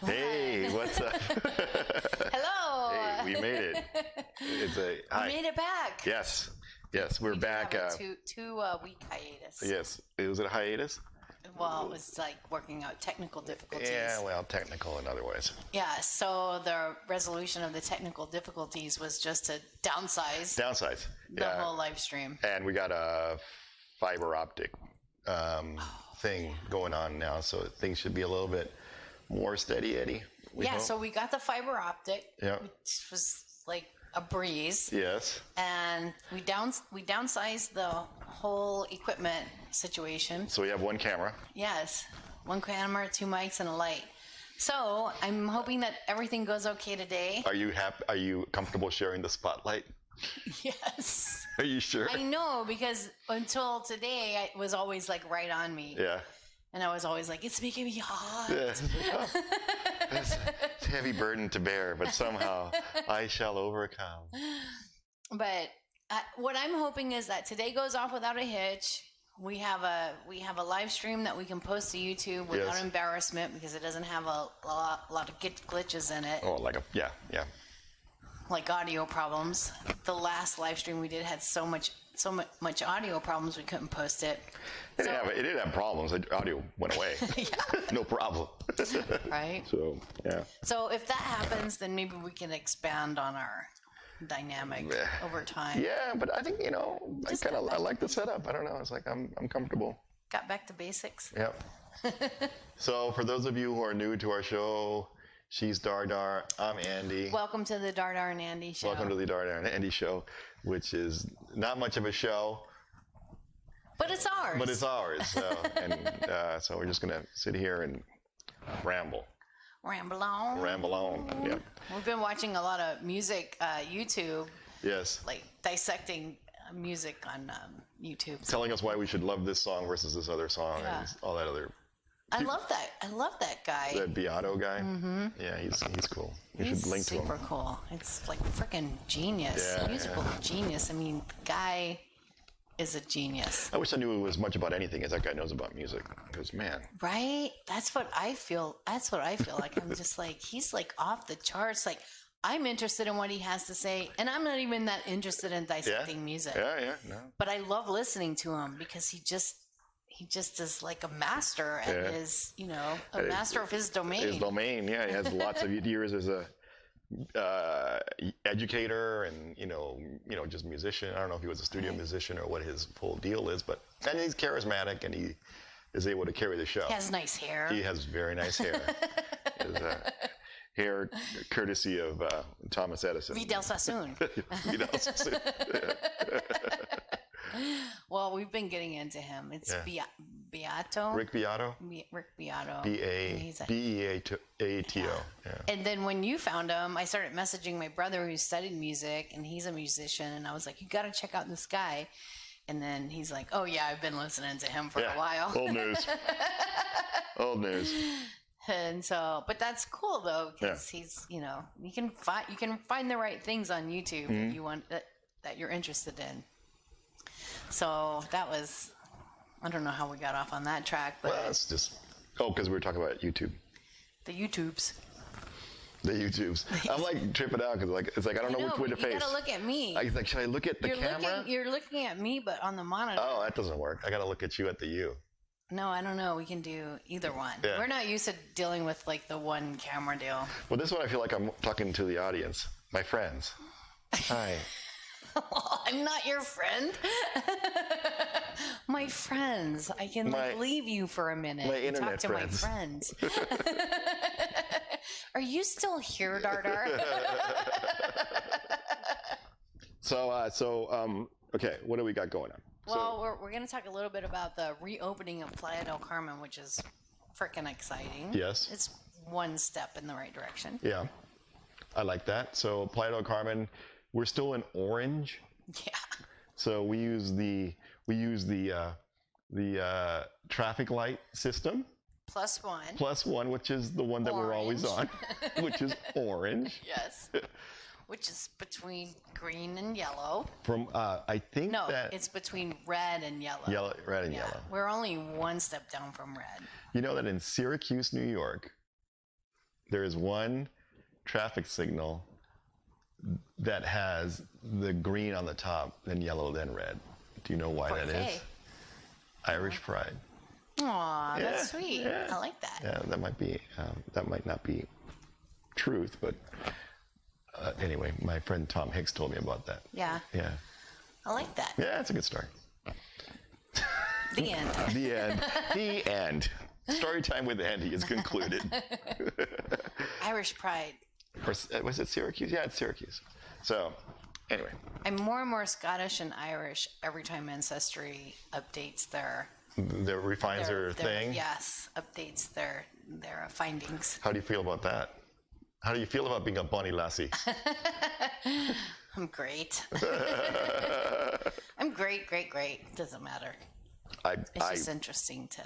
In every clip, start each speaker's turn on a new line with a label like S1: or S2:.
S1: Hey, what's up?
S2: Hello.
S1: Hey, we made it. It's a hi.
S2: We made it back.
S1: Yes, yes, we're
S2: We did
S1: back.
S2: have a two-week hiatus.
S1: Yes, was it a hiatus?
S2: Well, it was like working out technical difficulties.
S1: Yeah, well, technical in other ways.
S2: Yeah, so the resolution of the technical difficulties was just to downsize
S1: Downsides.
S2: the whole live stream.
S1: And we got a fiber optic thing going on now, so things should be a little bit more steady, Eddie. We hope.
S2: So we got the fiber optic,
S1: Yeah.
S2: which was like a breeze.
S1: Yes.
S2: And we downsized the whole equipment situation.
S1: So we have one camera.
S2: Yes, one camera, two mics, and a light. So I'm hoping that everything goes okay today.
S1: Are you happy? Are you comfortable sharing the spotlight?
S2: Yes.
S1: Are you sure?
S2: I know, because until today, it was always like right on me.
S1: Yeah.
S2: And I was always like, it's making me hot.
S1: Yeah. It's a heavy burden to bear, but somehow I shall overcome.
S2: But what I'm hoping is that today goes off without a hitch. We have a live stream that we can post to YouTube without embarrassment, because it doesn't have a lot of glitches in it.
S1: Oh, yeah.
S2: Like audio problems. The last live stream we did had so much audio problems we couldn't post it.
S1: It did have problems. The audio went away. No problem.
S2: Right?
S1: So, yeah.
S2: So if that happens, then maybe we can expand on our dynamic over time.
S1: Yeah, but I think, I like the setup. I don't know. It's like I'm comfortable.
S2: Got back to basics.
S1: Yep. So for those of you who are new to our show, she's Dardar. I'm Andy.
S2: Welcome to the Dardar and Andy show.
S1: Welcome to the Dardar and Andy show, which is not much of a show.
S2: But it's ours.
S1: But it's ours. So we're just going to sit here and ramble.
S2: Ramble on.
S1: Ramble on. Yeah.
S2: We've been watching a lot of music, YouTube.
S1: Yes.
S2: Like dissecting music on YouTube.
S1: Telling us why we should love this song versus this other song and all that other.
S2: I love that guy.
S1: That Beato guy. Mm-hmm. Yeah, he's cool. You should link to him.
S2: Super cool. It's like freaking genius.
S1: Yeah,
S2: Musical genius. I mean, the guy is a genius.
S1: I wish I knew as much about anything as that guy knows about music. Because man.
S2: Right? That's what I feel like. I'm just like, he's like off the charts. Like, I'm interested in what he has to say, and I'm not even that interested in dissecting music.
S1: Yeah, no.
S2: But I love listening to him, because he just is like a master at his, a master of his domain.
S1: His domain, yeah. He has lots of years as a educator and just musician. I don't know if he was a studio musician or what his full deal is, and he's charismatic and he is able to carry the show.
S2: He has nice hair.
S1: He has very nice hair. His hair courtesy of Thomas Edison.
S2: Vidal Sassoon.
S1: Vidal Sassoon.
S2: Well, we've been getting into him. It's Beato.
S1: Rick Beato.
S2: Rick Beato.
S1: Beato. Yeah.
S2: And then when you found him, I started messaging my brother who studied music, and he's a musician, and I was like, you got to check out this guy. And then he's like, oh yeah, I've been listening to him for a while.
S1: Old news. Old news.
S2: And so, but that's cool though, because he's, you can find the right things on YouTube if you want that you're interested in. So that was, I don't know how we got off on that track, but
S1: well, it's just because we were talking about YouTube.
S2: The YouTubes.
S1: The YouTubes. I'm like tripping out because it's like I don't know which way to face.
S2: You gotta look at me.
S1: I was like, should I look at the camera?
S2: You're looking at me, but on the monitor.
S1: Oh, that doesn't work. I gotta look at you at the you.
S2: No, I don't know. We can do either one.
S1: Yeah.
S2: We're not used to dealing with like the one camera deal.
S1: Well, this one I feel like I'm talking to the audience, my friends. Hi.
S2: Well, I'm not your friend. My friends. I can leave you for a minute and talk to my friends. Are you still here, Dardar?
S1: Okay, what do we got going on?
S2: Well, we're going to talk a little bit about the reopening of Playa del Carmen, which is freaking exciting.
S1: Yes.
S2: It's one step in the right direction.
S1: Yeah, I like that. So Playa del Carmen, we're still in orange.
S2: Yeah.
S1: So we use the traffic light system.
S2: +1.
S1: +1, which is the one that we're always on, which is orange.
S2: Yes. Which is between green and yellow.
S1: I think
S2: it's between red and yellow.
S1: Red and yellow.
S2: We're only one step down from red.
S1: You know that in Syracuse, New York, there is one traffic signal that has the green on the top, then yellow, then red. Do you know why that is? Irish pride.
S2: Aw, that's sweet. Yeah. I like that.
S1: Yeah, that might not be truth, but anyway, my friend Tom Hicks told me about that.
S2: Yeah.
S1: Yeah.
S2: I like that.
S1: Yeah, it's a good story.
S2: The end.
S1: The end. The end. Story time with Andy is concluded.
S2: Irish pride.
S1: Or, was it Syracuse? Yeah, it's Syracuse. So, anyway.
S2: I'm more and more Scottish and Irish every time Ancestry updates their
S1: refines their thing?
S2: Yes, updates their findings.
S1: How do you feel about that? How do you feel about being a Bonnie Lassie?
S2: I'm great. I'm great. Doesn't matter. It's just interesting to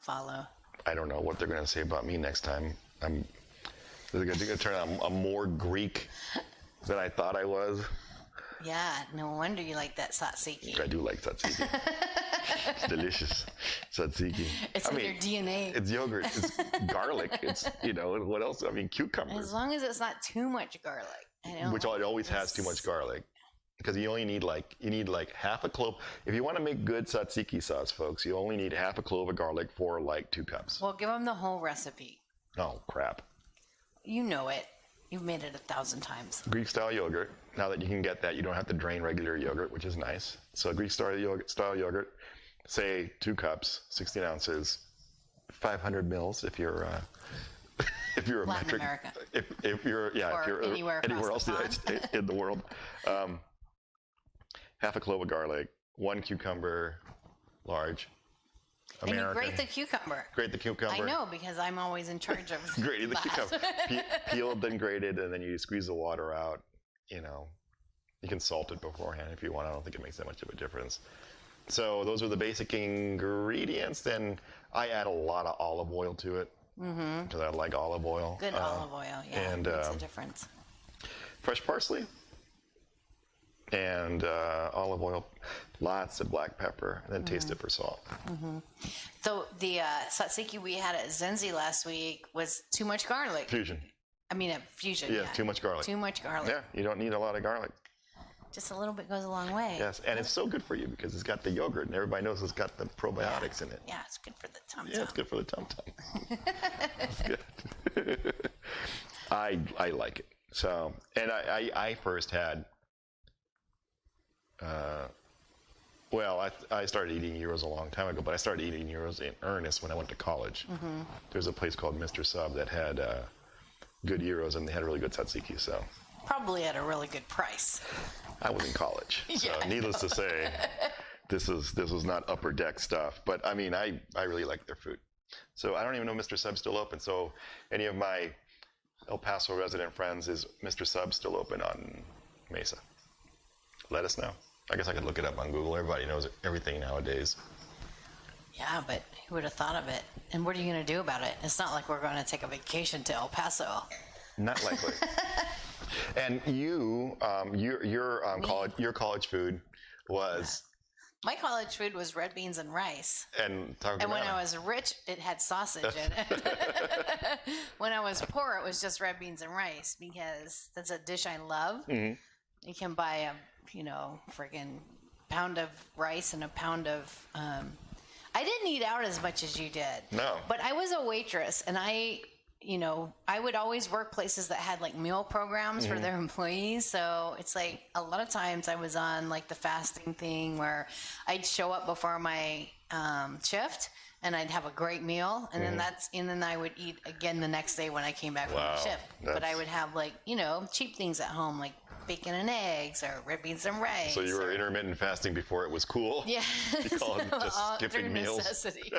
S2: follow.
S1: I don't know what they're going to say about me next time. They're going to turn out I'm more Greek than I thought I was.
S2: Yeah, no wonder you like that tzatziki.
S1: I do like tzatziki. It's delicious. Tzatziki.
S2: It's in your DNA.
S1: It's yogurt. It's garlic. It's, what else? I mean, cucumbers.
S2: As long as it's not too much garlic.
S1: Which it always has too much garlic. Because you only need half a clove. If you want to make good tzatziki sauce, folks, you only need half a clove of garlic for 2 cups.
S2: Well, give them the whole recipe.
S1: Oh, crap.
S2: You know it. You've made it 1,000 times.
S1: Greek-style yogurt. Now that you can get that, you don't have to drain regular yogurt, which is nice. So Greek-style yogurt, say 2 cups, 16 ounces, 500 mils if you're if you're a
S2: Latin
S1: metric.
S2: America.
S1: If you're
S2: anywhere
S1: else in the world. Half a clove of garlic, 1 cucumber, large. American.
S2: And you grate the cucumber.
S1: Grate the cucumber.
S2: I know, because I'm always in charge of
S1: grating the cucumber. Peeled, then grated, and then you squeeze the water out. You can salt it beforehand if you want. I don't think it makes that much of a difference. So those are the basic ingredients. Then I add a lot of olive oil to it because I like olive oil.
S2: Good olive oil, yeah,
S1: and
S2: makes a difference.
S1: Fresh parsley and olive oil, lots of black pepper, and then taste it for salt.
S2: So the tzatziki we had at Zenzi last week was too much garlic.
S1: Fusion.
S2: I mean, at Fusion.
S1: Yeah, too much garlic.
S2: Too much garlic.
S1: Yeah, you don't need a lot of garlic.
S2: Just a little bit goes a long way.
S1: Yes, and it's so good for you because it's got the yogurt, and everybody knows it's got the probiotics in it.
S2: Yeah, it's good for the tum-tum.
S1: Yeah, it's good for the tum-tum. It's good. I like it. So, and I first had, I started eating gyros a long time ago, but I started eating gyros in earnest when I went to college. There's a place called Mr. Sub that had good gyros, and they had really good tzatziki, so.
S2: Probably at a really good price.
S1: I was in college, so
S2: Yeah,
S1: needless to say, this was not upper deck stuff. But I mean, I really like their food. So I don't even know Mr. Sub's still open. So any of my El Paso resident friends, is Mr. Sub still open on Mesa? Let us know. I guess I could look it up on Google. Everybody knows everything nowadays.
S2: Yeah, but who would have thought of it? And what are you going to do about it? It's not like we're going to take a vacation to El Paso.
S1: Not likely. And your college food was.
S2: My college food was red beans and rice.
S1: And
S2: when I was rich, it had sausage in it. When I was poor, it was just red beans and rice because that's a dish I love. You can buy a, friggin' pound of rice and a pound of. I didn't eat out as much as you did.
S1: No.
S2: But I was a waitress, and I would always work places that had like meal programs for their employees. So it's like a lot of times I was on like the fasting thing where I'd show up before my shift and I'd have a great meal. And then I would eat again the next day when I came back from my shift. But I would have like, cheap things at home, like bacon and eggs or red beans and rice.
S1: So you were intermittent fasting before it was cool?
S2: Yeah.
S1: You call it just skipping meals.
S2: Necessity.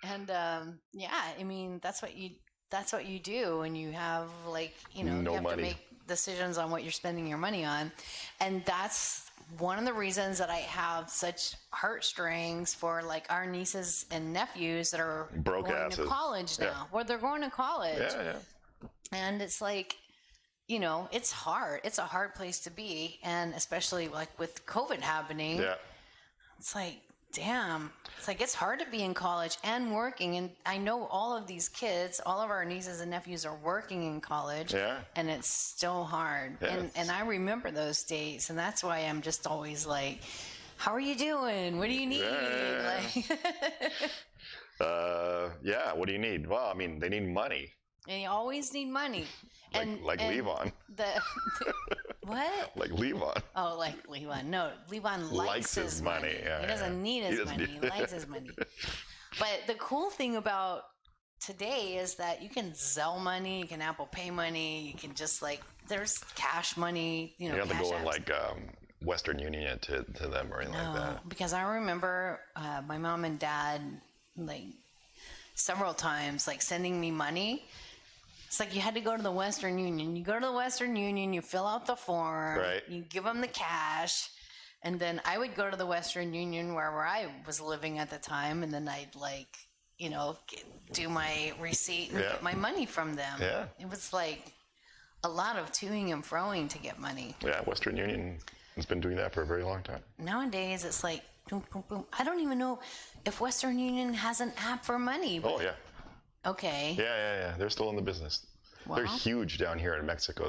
S2: And I mean, that's what you do when you have like, you have to make decisions on what you're spending your money on. And that's one of the reasons that I have such heartstrings for like our nieces and nephews that are going to college now.
S1: Yeah.
S2: Well, they're going to college.
S1: Yeah.
S2: And it's like, it's hard. It's a hard place to be. And especially like with COVID happening, it's like, damn, it's like it's hard to be in college and working. And I know all of these kids, all of our nieces and nephews are working in college.
S1: Yeah.
S2: And it's still hard.
S1: Yeah,
S2: And I remember those days. And that's why I'm just always like, how are you doing? What do you need?
S1: Yeah.
S2: Like,
S1: what do you need? Well, I mean, they need money.
S2: and you always need money.
S1: Like Levon.
S2: What?
S1: Like Levon.
S2: Oh, like Levon. No, Levon likes his money.
S1: Yeah,
S2: he doesn't need his money. He likes his money. But the cool thing about today is that you can Zelle money, you can Apple Pay money, you can just like, there's cash money,
S1: You have to
S2: cash
S1: go in
S2: apps.
S1: like Western Union to them or anything like that.
S2: Because I remember my mom and dad, like, several times, like, sending me money. It's like you had to go to the Western Union. You go to the Western Union, you fill out the form,
S1: Right.
S2: you give them the cash, and then I would go to the Western Union wherever I was living at the time, and then I'd, like, do my receipt and
S1: Yeah.
S2: get my money from them.
S1: Yeah.
S2: It was like a lot of toing and froing to get money.
S1: Yeah, Western Union has been doing that for a very long time.
S2: Nowadays, it's like, boom, boom, boom. I don't even know if Western Union has an app for money. But
S1: Oh, yeah.
S2: okay.
S1: Yeah. They're still in the business.
S2: Wow.
S1: They're huge down here in Mexico.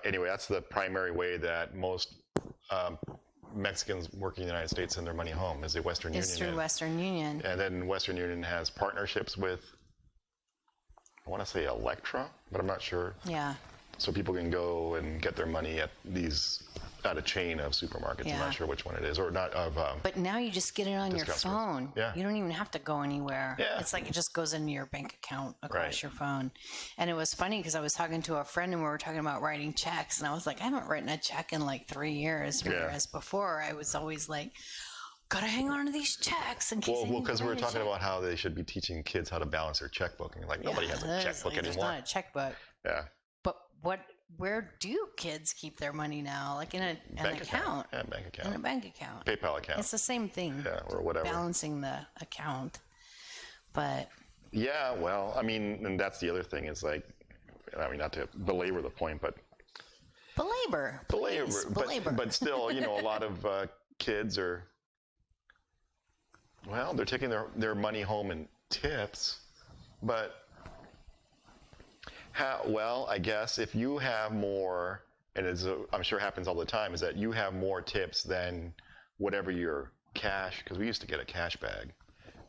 S1: Anyway, that's the primary way that most Mexicans working in the United States send their money home is the Western
S2: It's
S1: Union.
S2: through Western Union.
S1: And then Western Union has partnerships with, I want to say Electra, but I'm not sure.
S2: Yeah.
S1: So people can go and get their money at a chain of supermarkets. I'm
S2: Yeah.
S1: not sure which one it is, or not of.
S2: But now you just get it on your
S1: Discount stores.
S2: phone.
S1: Yeah.
S2: You don't even have to go anywhere.
S1: Yeah.
S2: It's like it just goes into your bank account across
S1: Right.
S2: your phone. And it was funny because I was talking to a friend and we were talking about writing checks. And I was like, I haven't written a check in like 3 years.
S1: Yeah.
S2: Whereas before I was always like, gotta hang on to these checks in case I
S1: Well,
S2: need to
S1: because we were
S2: write a
S1: talking
S2: check.
S1: about how they should be teaching kids how to balance their checkbook, and like nobody has a
S2: there's-
S1: checkbook
S2: There's
S1: anymore.
S2: not a checkbook.
S1: Yeah,
S2: But where do kids keep their money now? Like in an
S1: bank
S2: account.
S1: Yeah, bank
S2: In a
S1: account,
S2: bank account.
S1: PayPal account.
S2: It's the same thing.
S1: Yeah, or whatever.
S2: Balancing the account. But
S1: Yeah, well, I mean, and that's the other thing is like, I mean, not to belabor the point, but
S2: belabor. Please, belabor.
S1: but still, a lot of kids are, well, they're taking their money home in tips, but I guess if you have more, and I'm sure happens all the time, is that you have more tips than whatever your cash, because we used to get a cash bag.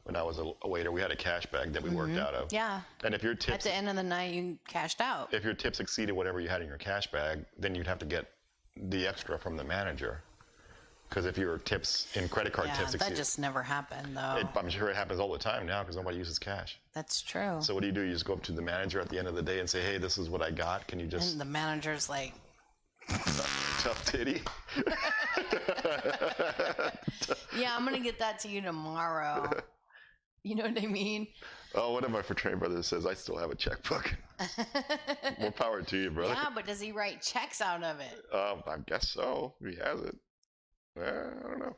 S1: When I was a waiter, we had a cash bag that we worked out of.
S2: Yeah.
S1: And if your
S2: At
S1: tips
S2: the end of the night, you cashed out.
S1: if your tips exceeded whatever you had in your cash bag, then you'd have to get the extra from the manager. Because if your tips in credit card
S2: Yeah,
S1: tips
S2: that
S1: exceed,
S2: just never happened, though.
S1: I'm sure it happens all the time now because nobody uses cash.
S2: That's true.
S1: So what do? You just go up to the manager at the end of the day and say, "Hey, this is what I got. Can you just
S2: And the manager's like,
S1: tough titty?"
S2: yeah, I'm going to get that to you tomorrow. You know what I mean?
S1: Oh, one of my fraternity brothers says I still have a checkbook. More power to you, brother.
S2: Yeah, but does he write checks out of it?
S1: I guess so. He has it. I don't know.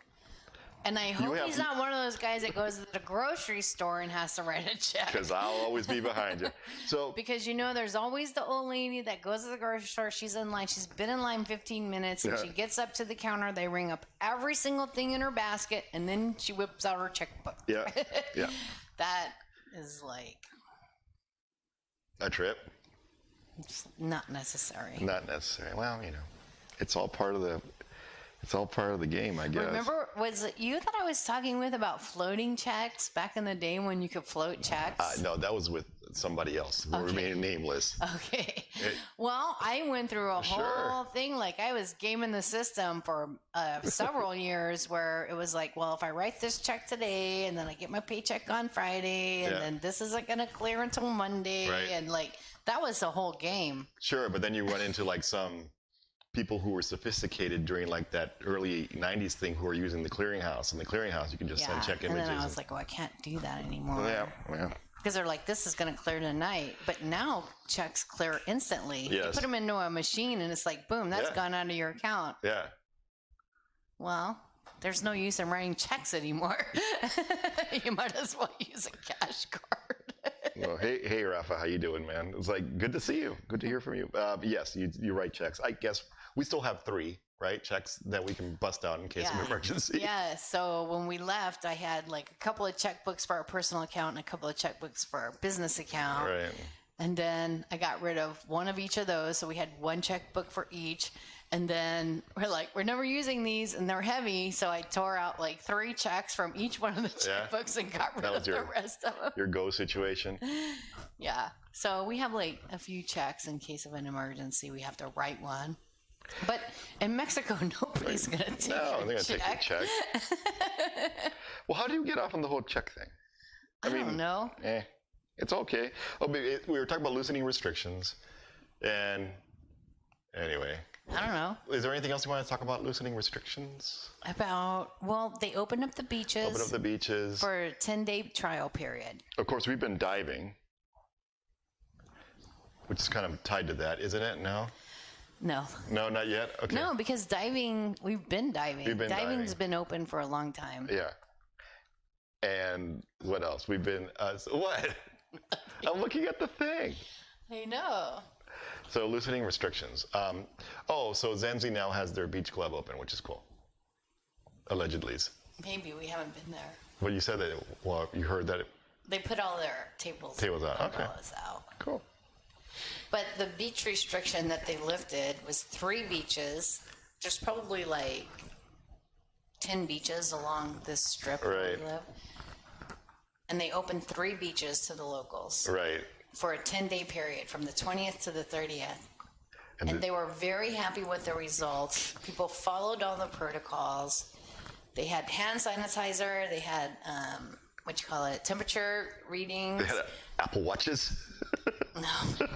S2: And I hope
S1: have-
S2: he's not one of those guys that goes to the grocery store and has to write a check.
S1: Because I'll always be behind you. So
S2: Because there's always the old lady that goes to the grocery store. She's in line. She's been in line 15 minutes, and
S1: Yeah.
S2: she gets up to the counter. They ring up every single thing in her basket, and then she whips out her checkbook.
S1: yeah,
S2: That is like
S1: a trip.
S2: it's not necessary.
S1: Not necessary. Well, it's all part of the game, I guess.
S2: Remember, was it you that I was talking with about floating checks back in the day when you could float checks?
S1: No, that was with somebody else. We'll remain nameless.
S2: Okay. Well, I went through a
S1: Sure.
S2: whole thing. Like, I was gaming the system for several years where it was like, well, if I write this check today and then I get my paycheck on Friday and
S1: Yeah.
S2: then this isn't going to clear until Monday.
S1: Right.
S2: And, like, that was the whole game.
S1: Sure, but then you run into like some people who were sophisticated during like that early 90s thing who were using the clearinghouse. In the clearinghouse, you can just send check
S2: and
S1: images.
S2: then I was like, oh, I can't do that anymore.
S1: yeah.
S2: Because they're like, this is going to clear tonight. But now checks clear instantly. You
S1: Yes.
S2: put them into a machine and it's like, boom, that's
S1: Yeah.
S2: gone out of your account.
S1: Yeah.
S2: Well, there's no use in writing checks anymore. You might as well use a cash card.
S1: Well, hey, Rafa, how you doing, man? It's like good to see you. Good to hear from you. Yes, you write checks. I guess we still have 3 right? Checks that we can bust out in case of emergency.
S2: Yeah. So when we left, I had like a couple of checkbooks for our personal account and a couple of checkbooks for our business account.
S1: Right.
S2: And then I got rid of one of each of those. So we had one checkbook for each. And then we're like, we're never using these and they're heavy. So I tore out like 3 checks from each one of the checkbooks and got rid of the rest of them.
S1: Your go situation.
S2: Yeah. So we have like a few checks in case of an emergency. We have to write one. But in Mexico, nobody's going to take
S1: they're going to take your check. Well, how do you get off on the whole check thing?
S2: I don't know.
S1: It's okay. Oh, we were talking about loosening restrictions. And anyway.
S2: I don't know.
S1: Is there anything else you want to talk about loosening restrictions?
S2: Well, they opened up the beaches. For a 10-day trial period.
S1: Of course, we've been diving, which is kind of tied to that, isn't it? No?
S2: No.
S1: No, not yet? Okay.
S2: No, because diving, we've been diving. Diving's been open for a long time.
S1: Yeah. And what else? We've been, what? I'm looking at the thing.
S2: I know.
S1: So loosening restrictions. So Zanzi now has their beach club open, which is cool. Allegedly.
S2: Maybe we haven't been there.
S1: Well, you said that. You heard that.
S2: They put all their tables
S1: out. Okay.
S2: Out.
S1: Cool.
S2: But the beach restriction that they lifted was 3 beaches. There's probably like 10 beaches along this strip where we live. And they opened 3 beaches to the locals.
S1: Right.
S2: For a 10-day period from the 20th to the 30th. And they were very happy with the results. People followed all the protocols. They had hand sanitizer. They had, temperature readings.
S1: They had Apple Watches.
S2: No.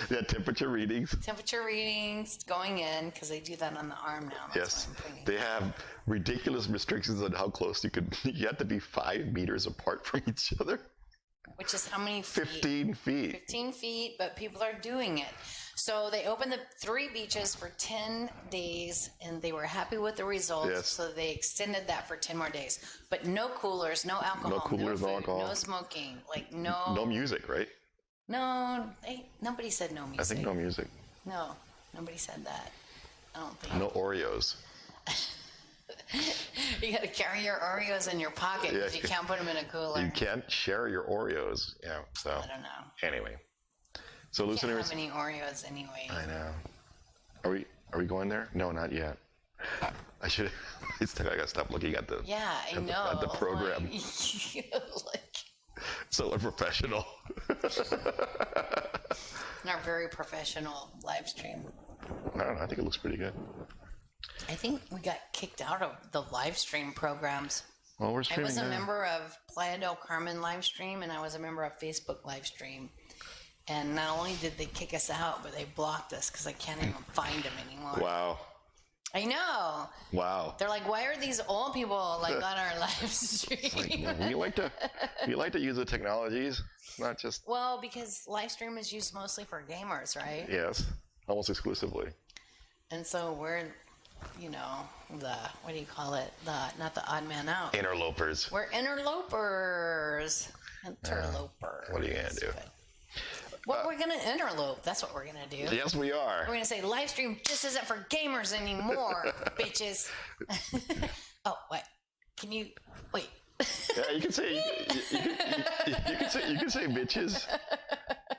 S1: They had temperature readings.
S2: Temperature readings going in, because they do that on the arm now.
S1: Yes. They have ridiculous restrictions on how close you have to be 5 meters apart from each other.
S2: Which is how many feet?
S1: 15 feet.
S2: 15 feet, but people are doing it. So they opened the 3 beaches for 10 days, and they were happy with the results.
S1: Yes.
S2: So they extended that for 10 more days. But no coolers, no alcohol,
S1: no coolers, no alcohol,
S2: no smoking, no
S1: music, right?
S2: No, nobody said no music.
S1: I think no music.
S2: No, nobody said that. I don't think.
S1: No Oreos.
S2: You got to carry your Oreos in your pocket because you can't put them in a cooler.
S1: You can't share your Oreos. Yeah, so.
S2: I don't know.
S1: Anyway, so
S2: you can't have any Oreos anyway.
S1: I know. Are we going there? No, not yet. I should. I gotta stop looking at the.
S2: Yeah, I know.
S1: At the program. So unprofessional.
S2: Our very professional live stream.
S1: I don't know. I think it looks pretty good.
S2: I think we got kicked out of the live stream programs.
S1: Well, we're streaming.
S2: I was a member of Playa del Carmen live stream, and I was a member of Facebook live stream. And not only did they kick us out, but they blocked us because I can't even find them anymore.
S1: Wow.
S2: I know.
S1: Wow.
S2: They're like, why are these old people on our live stream?
S1: We like to use the technologies, not just.
S2: Well, because live stream is used mostly for gamers, right?
S1: Yes, almost exclusively.
S2: And so we're, what do you call it? Not the odd man out.
S1: Interlopers.
S2: We're interlopers. Interlopers.
S1: What are you gonna do?
S2: We're going to interlope. That's what we're going to do.
S1: Yes, we are.
S2: We're going to say, live stream just isn't for gamers anymore, bitches. Oh, what? Can you... Wait.
S1: Yeah, you can say... You can say bitches.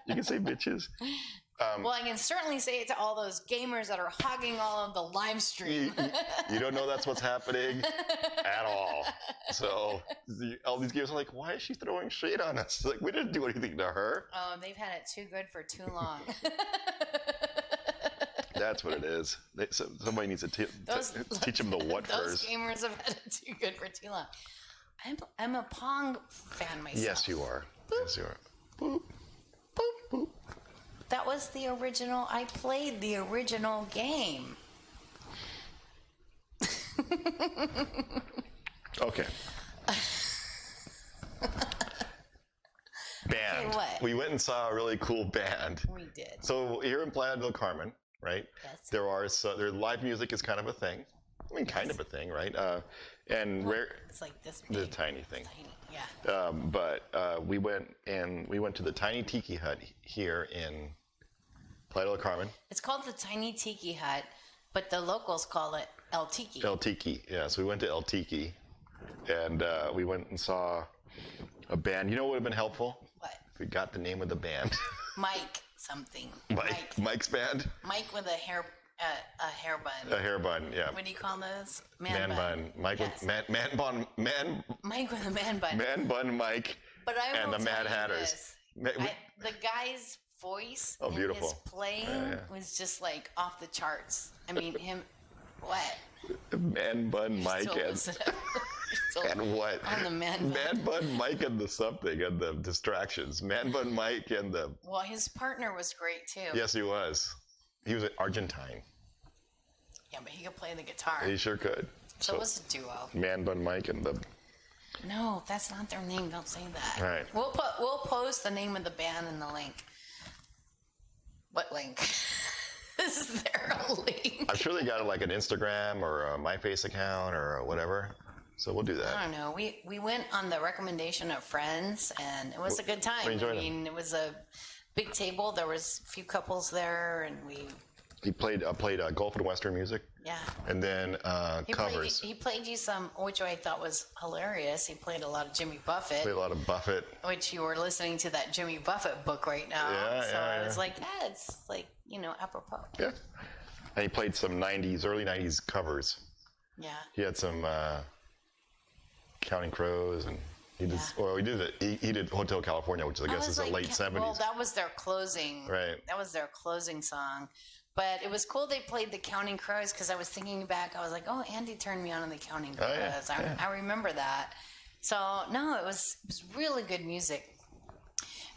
S1: You can say bitches.
S2: Well, I can certainly say it to all those gamers that are hogging all of the live stream.
S1: You don't know that's what's happening at all. So all these gamers are like, why is she throwing shade on us? Like, we didn't do anything to her.
S2: Oh, they've had it too good for too long.
S1: That's what it is. Somebody needs to teach them the what
S2: those
S1: first.
S2: Those gamers have had it too good for too long. I'm a Pong fan myself.
S1: Yes, you are.
S2: Boop.
S1: Yes, you are. Boop. Boop. Boop.
S2: That was the original. I played the original game.
S1: Okay. Band.
S2: Okay, what?
S1: We went and saw a really cool band.
S2: We did.
S1: So here in Playa del Carmen, right?
S2: Yes.
S1: Their live music is kind of a thing. I mean, kind of a thing, right?
S2: It's like this big.
S1: The tiny thing.
S2: Tiny, yeah.
S1: But we went to the Tiny Tiki Hut here in Playa del Carmen.
S2: It's called the Tiny Tiki Hut. but the locals call it El Tiki.
S1: El Tiki. Yeah, so we went to El Tiki, and we went and saw a band. You know what would have been helpful?
S2: What?
S1: If we got the name of the band.
S2: Mike something.
S1: Mike's band?
S2: Mike with a hair bun.
S1: A hair bun, yeah.
S2: What do you call those?
S1: Man bun. Mike
S2: Yes.
S1: with man bun.
S2: Mike with a man bun.
S1: Man bun Mike.
S2: But I
S1: and
S2: will
S1: the
S2: tell
S1: Mad
S2: you
S1: Hatters.
S2: this. The guy's voice and
S1: beautiful.
S2: his playing was just like off the charts. I mean, what?
S1: Man bun Mike
S2: Still listen to- still
S1: and what?
S2: on the man bun.
S1: Man bun Mike and the something and the distractions. Man bun Mike and the.
S2: Well, his partner was great too.
S1: Yes, he was. He was Argentine.
S2: Yeah, but he could play the guitar.
S1: He sure could.
S2: So it was a duo.
S1: Man bun Mike and the.
S2: No, that's not their name. Don't say that.
S1: All right.
S2: We'll post the name of the band in the link. What link? Is there a link?
S1: I'm sure they got like an Instagram or a MyFace account or whatever. So we'll do that.
S2: I don't know. We went on the recommendation of friends, and it was a good time.
S1: We enjoyed it.
S2: It was a big table. There was a few couples there, and
S1: He played Gulf and Western music.
S2: yeah.
S1: And then covers.
S2: He played you some, which I thought was hilarious. He played a lot of Jimmy Buffett,
S1: Played a lot of Buffett.
S2: which you were listening to that Jimmy Buffett book right now.
S1: Yeah,
S2: so
S1: yeah,
S2: I was
S1: yeah.
S2: like, yeah, it's like, apropos.
S1: Yeah. And he played some early 90s covers.
S2: Yeah.
S1: He had some Counting Crows and he did, well, he did Hotel California, which I guess is the late 70s.
S2: Well, that was their closing.
S1: Right.
S2: That was their closing song. But it was cool they played the Counting Crows because I was thinking back. I was like, oh, Andy turned me on to the Counting Crows.
S1: yeah.
S2: I remember that. So, no, it was really good music.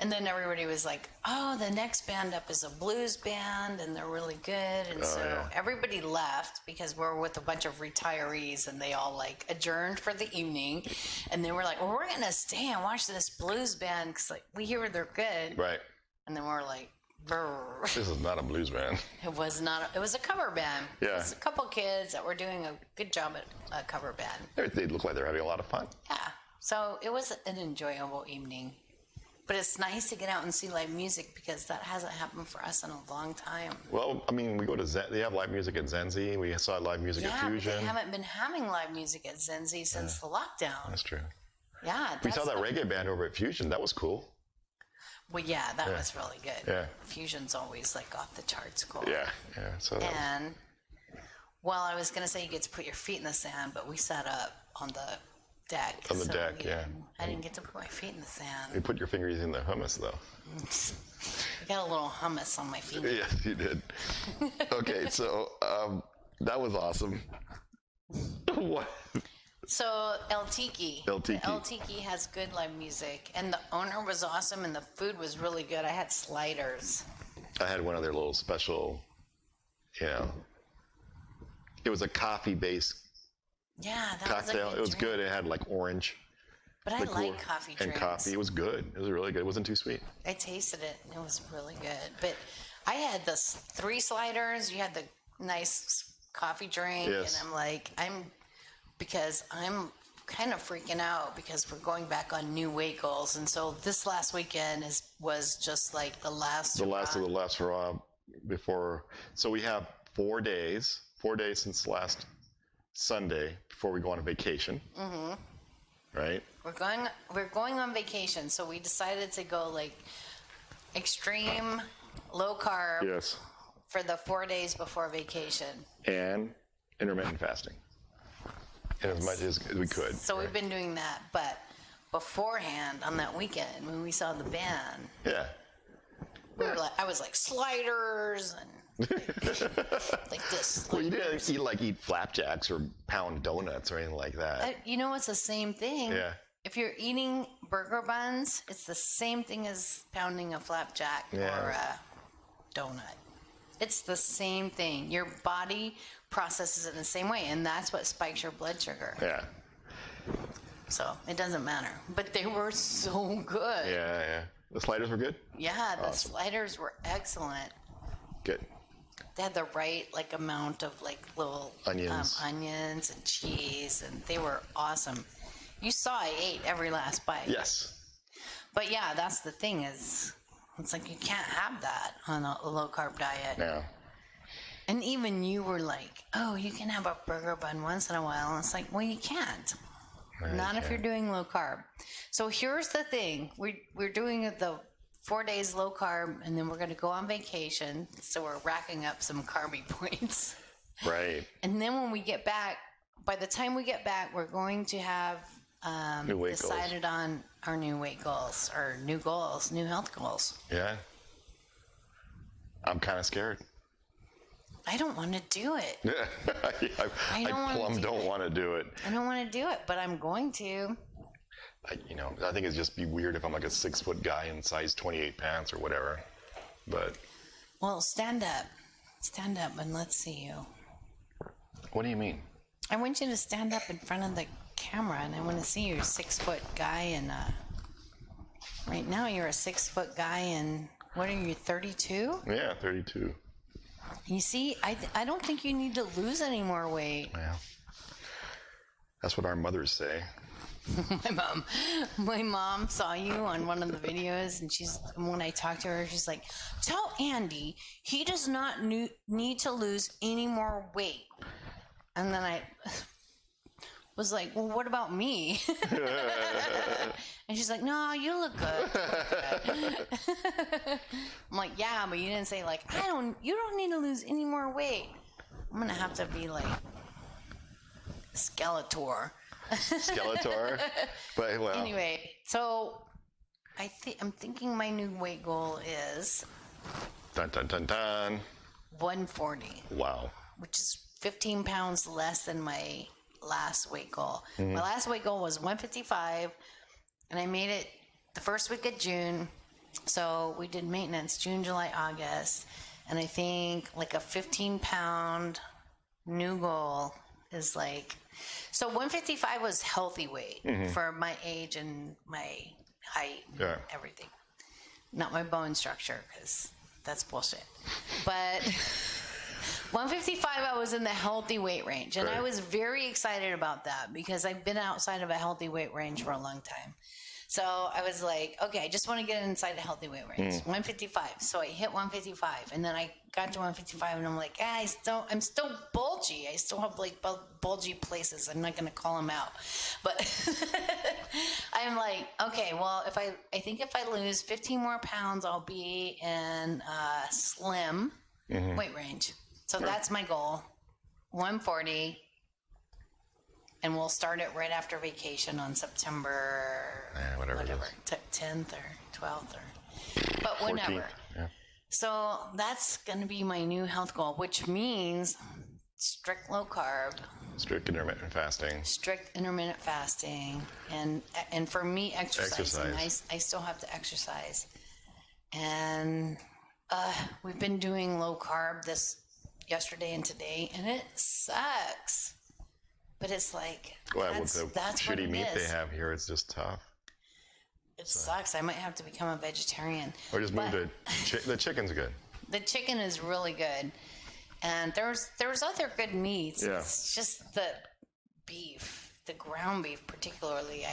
S2: And then everybody was like, oh, the next band up is a blues band, and they're really good. And everybody left because we're with a bunch of retirees, and they all like adjourned for the evening. And they were like, well, we're going to stay and watch this blues band because like, we hear they're good.
S1: Right.
S2: And then we're like, brr.
S1: This is not a blues band.
S2: It was not. It was a cover band.
S1: Yeah.
S2: It was a couple kids that were doing a good job at a cover band.
S1: They look like they're having a lot of fun.
S2: Yeah. So it was an enjoyable evening. But it's nice to get out and see live music because that hasn't happened for us in a long time.
S1: Well, I mean, we go to they have live music at Zenzi. We saw live music at
S2: Yeah, but
S1: Fusion.
S2: they haven't been having live music at Zenzi since the lockdown.
S1: That's true.
S2: Yeah.
S1: We saw that reggae band over at Fusion. That was cool.
S2: Well, yeah, that was really good.
S1: Yeah.
S2: Fusion's always like off the charts cool.
S1: Yeah. So that
S2: And, well, I was going to say you get to put your feet in the sand, but we sat up on the deck.
S1: On the deck, yeah.
S2: I didn't get to put my feet in the sand.
S1: you put your fingers in the hummus, though.
S2: I got a little hummus on my feet.
S1: Yes, you did. Okay, so that was awesome. What?
S2: So El Tiki.
S1: El Tiki.
S2: El Tiki has good live music, and the owner was awesome, and the food was really good. I had sliders.
S1: I had one of their little special, it was a coffee-based
S2: Yeah, that
S1: cocktail.
S2: was a
S1: It was
S2: drink.
S1: good. It had like orange
S2: But I
S1: liqueur
S2: like coffee
S1: and
S2: drinks.
S1: coffee. It was good. It was really good. It wasn't too sweet.
S2: I tasted it, and it was really good. But I had the 3 sliders. You had the nice coffee drink,
S1: Yes.
S2: and I'm like, because I'm kind of freaking out because we're going back on new weight goals, and so this last weekend was just like the last
S1: The last of the last hurrah before. So we have 4 days since last Sunday before we go on a vacation. Mm-hmm. Right?
S2: We're going on vacation, so we decided to go like extreme low carb
S1: Yes.
S2: for the 4 days before vacation.
S1: And intermittent fasting. And as much as we could.
S2: So we've been doing that, but beforehand on that weekend when we saw the band,
S1: Yeah.
S2: I was like sliders and like this.
S1: Well, you didn't eat flapjacks or pound donuts or anything like that.
S2: You know, it's the same thing.
S1: Yeah.
S2: If you're eating burger buns, it's the same thing as pounding a flapjack or a donut. It's the same thing. Your body processes it in the same way, and that's what spikes your blood sugar.
S1: Yeah.
S2: So it doesn't matter. But they were so good.
S1: Yeah. The sliders were good?
S2: Yeah, the sliders were excellent.
S1: Good.
S2: They had the right amount of little
S1: Onions.
S2: onions and cheese, and they were awesome. You saw I ate every last bite.
S1: Yes.
S2: But yeah, that's the thing is, it's like you can't have that on a low carb diet.
S1: Yeah.
S2: And even you were like, oh, you can have a burger bun once in a while. And it's like, well, you can't. Not if you're doing low carb. So here's the thing. We're doing the 4 days low carb, and then we're going to go on vacation. So we're racking up some carby points.
S1: Right.
S2: And then when we get back, by the time we get back, we're going to have decided on our new weight goals, or new goals, new health goals.
S1: Yeah. I'm kind of scared.
S2: I don't want to do it.
S1: I don't want to do it.
S2: I don't want to do it, but I'm going to.
S1: I think it'd just be weird if I'm like a 6-foot guy in size 28 pants or whatever. But.
S2: Well, stand up. Stand up and let's see you.
S1: What do you mean?
S2: I want you to stand up in front of the camera, and I want to see you. You're a 6-foot guy, and right now you're a 6-foot guy, and what are you, 32?
S1: Yeah, 32.
S2: You see, I don't think you need to lose any more weight.
S1: Yeah. That's what our mothers say.
S2: My mom saw you on one of the videos, and when I talked to her, she's like, tell Andy he does not need to lose any more weight. And then I was like, well, what about me? And she's like, no, you look good. I'm like, yeah, but you didn't say like, you don't need to lose any more weight. I'm going to have to be like Skeletor.
S1: Skeletor? But well.
S2: Anyway, so I'm thinking my new weight goal is
S1: Dun, dun, dun, dun.
S2: 140.
S1: Wow.
S2: Which is 15 pounds less than my last weight goal. My last weight goal was 155, and I made it the first week of June. So we did maintenance June, July, August, and I think like a 15-pound new goal is like, so 155 was healthy weight for my age and my height and everything. Not my bone structure, because that's bullshit. But 155, I was in the healthy weight range. And I was very excited about that because I've been outside of a healthy weight range for a long time. So I was like, okay, I just want to get inside a healthy weight range. 155. So I hit 155. And then I got to 155 and I'm like, I'm still bulgy. I still have like bulgy places. I'm not going to call them out. But I'm like, okay, well, I think if I lose 15 more pounds, I'll be in slim weight range. So that's my goal, 140, and we'll start it right after vacation on September, whatever 10th or 12th, but whenever. 14th, yeah. So that's going to be my new health goal, which means strict low carb.
S1: Strict intermittent fasting.
S2: And for me, exercising. I still have to exercise. And we've been doing low carb yesterday and today, and it sucks. But it's like,
S1: with the shitty meat they have here, it's just tough.
S2: It sucks. I might have to become a vegetarian.
S1: Or just move to the chicken's good.
S2: The chicken is really good. And there's other good meats.
S1: Yeah.
S2: It's just the beef, the ground beef particularly.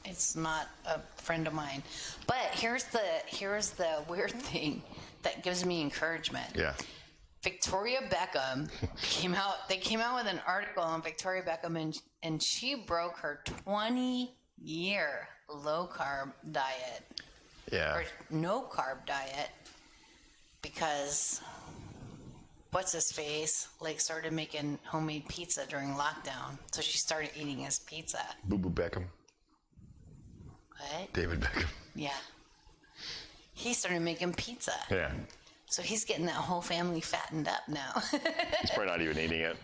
S2: It's not a friend of mine. But here's the weird thing that gives me encouragement.
S1: Yeah.
S2: Victoria Beckham came out with an article on Victoria Beckham, and she broke her 20-year low-carb diet.
S1: Yeah.
S2: Or no-carb diet because what's-his-face started making homemade pizza during lockdown. So she started eating his pizza.
S1: Boo Boo Beckham.
S2: What?
S1: David Beckham.
S2: Yeah. He started making pizza.
S1: Yeah.
S2: So he's getting that whole family fattened up now.
S1: He's probably not even eating it.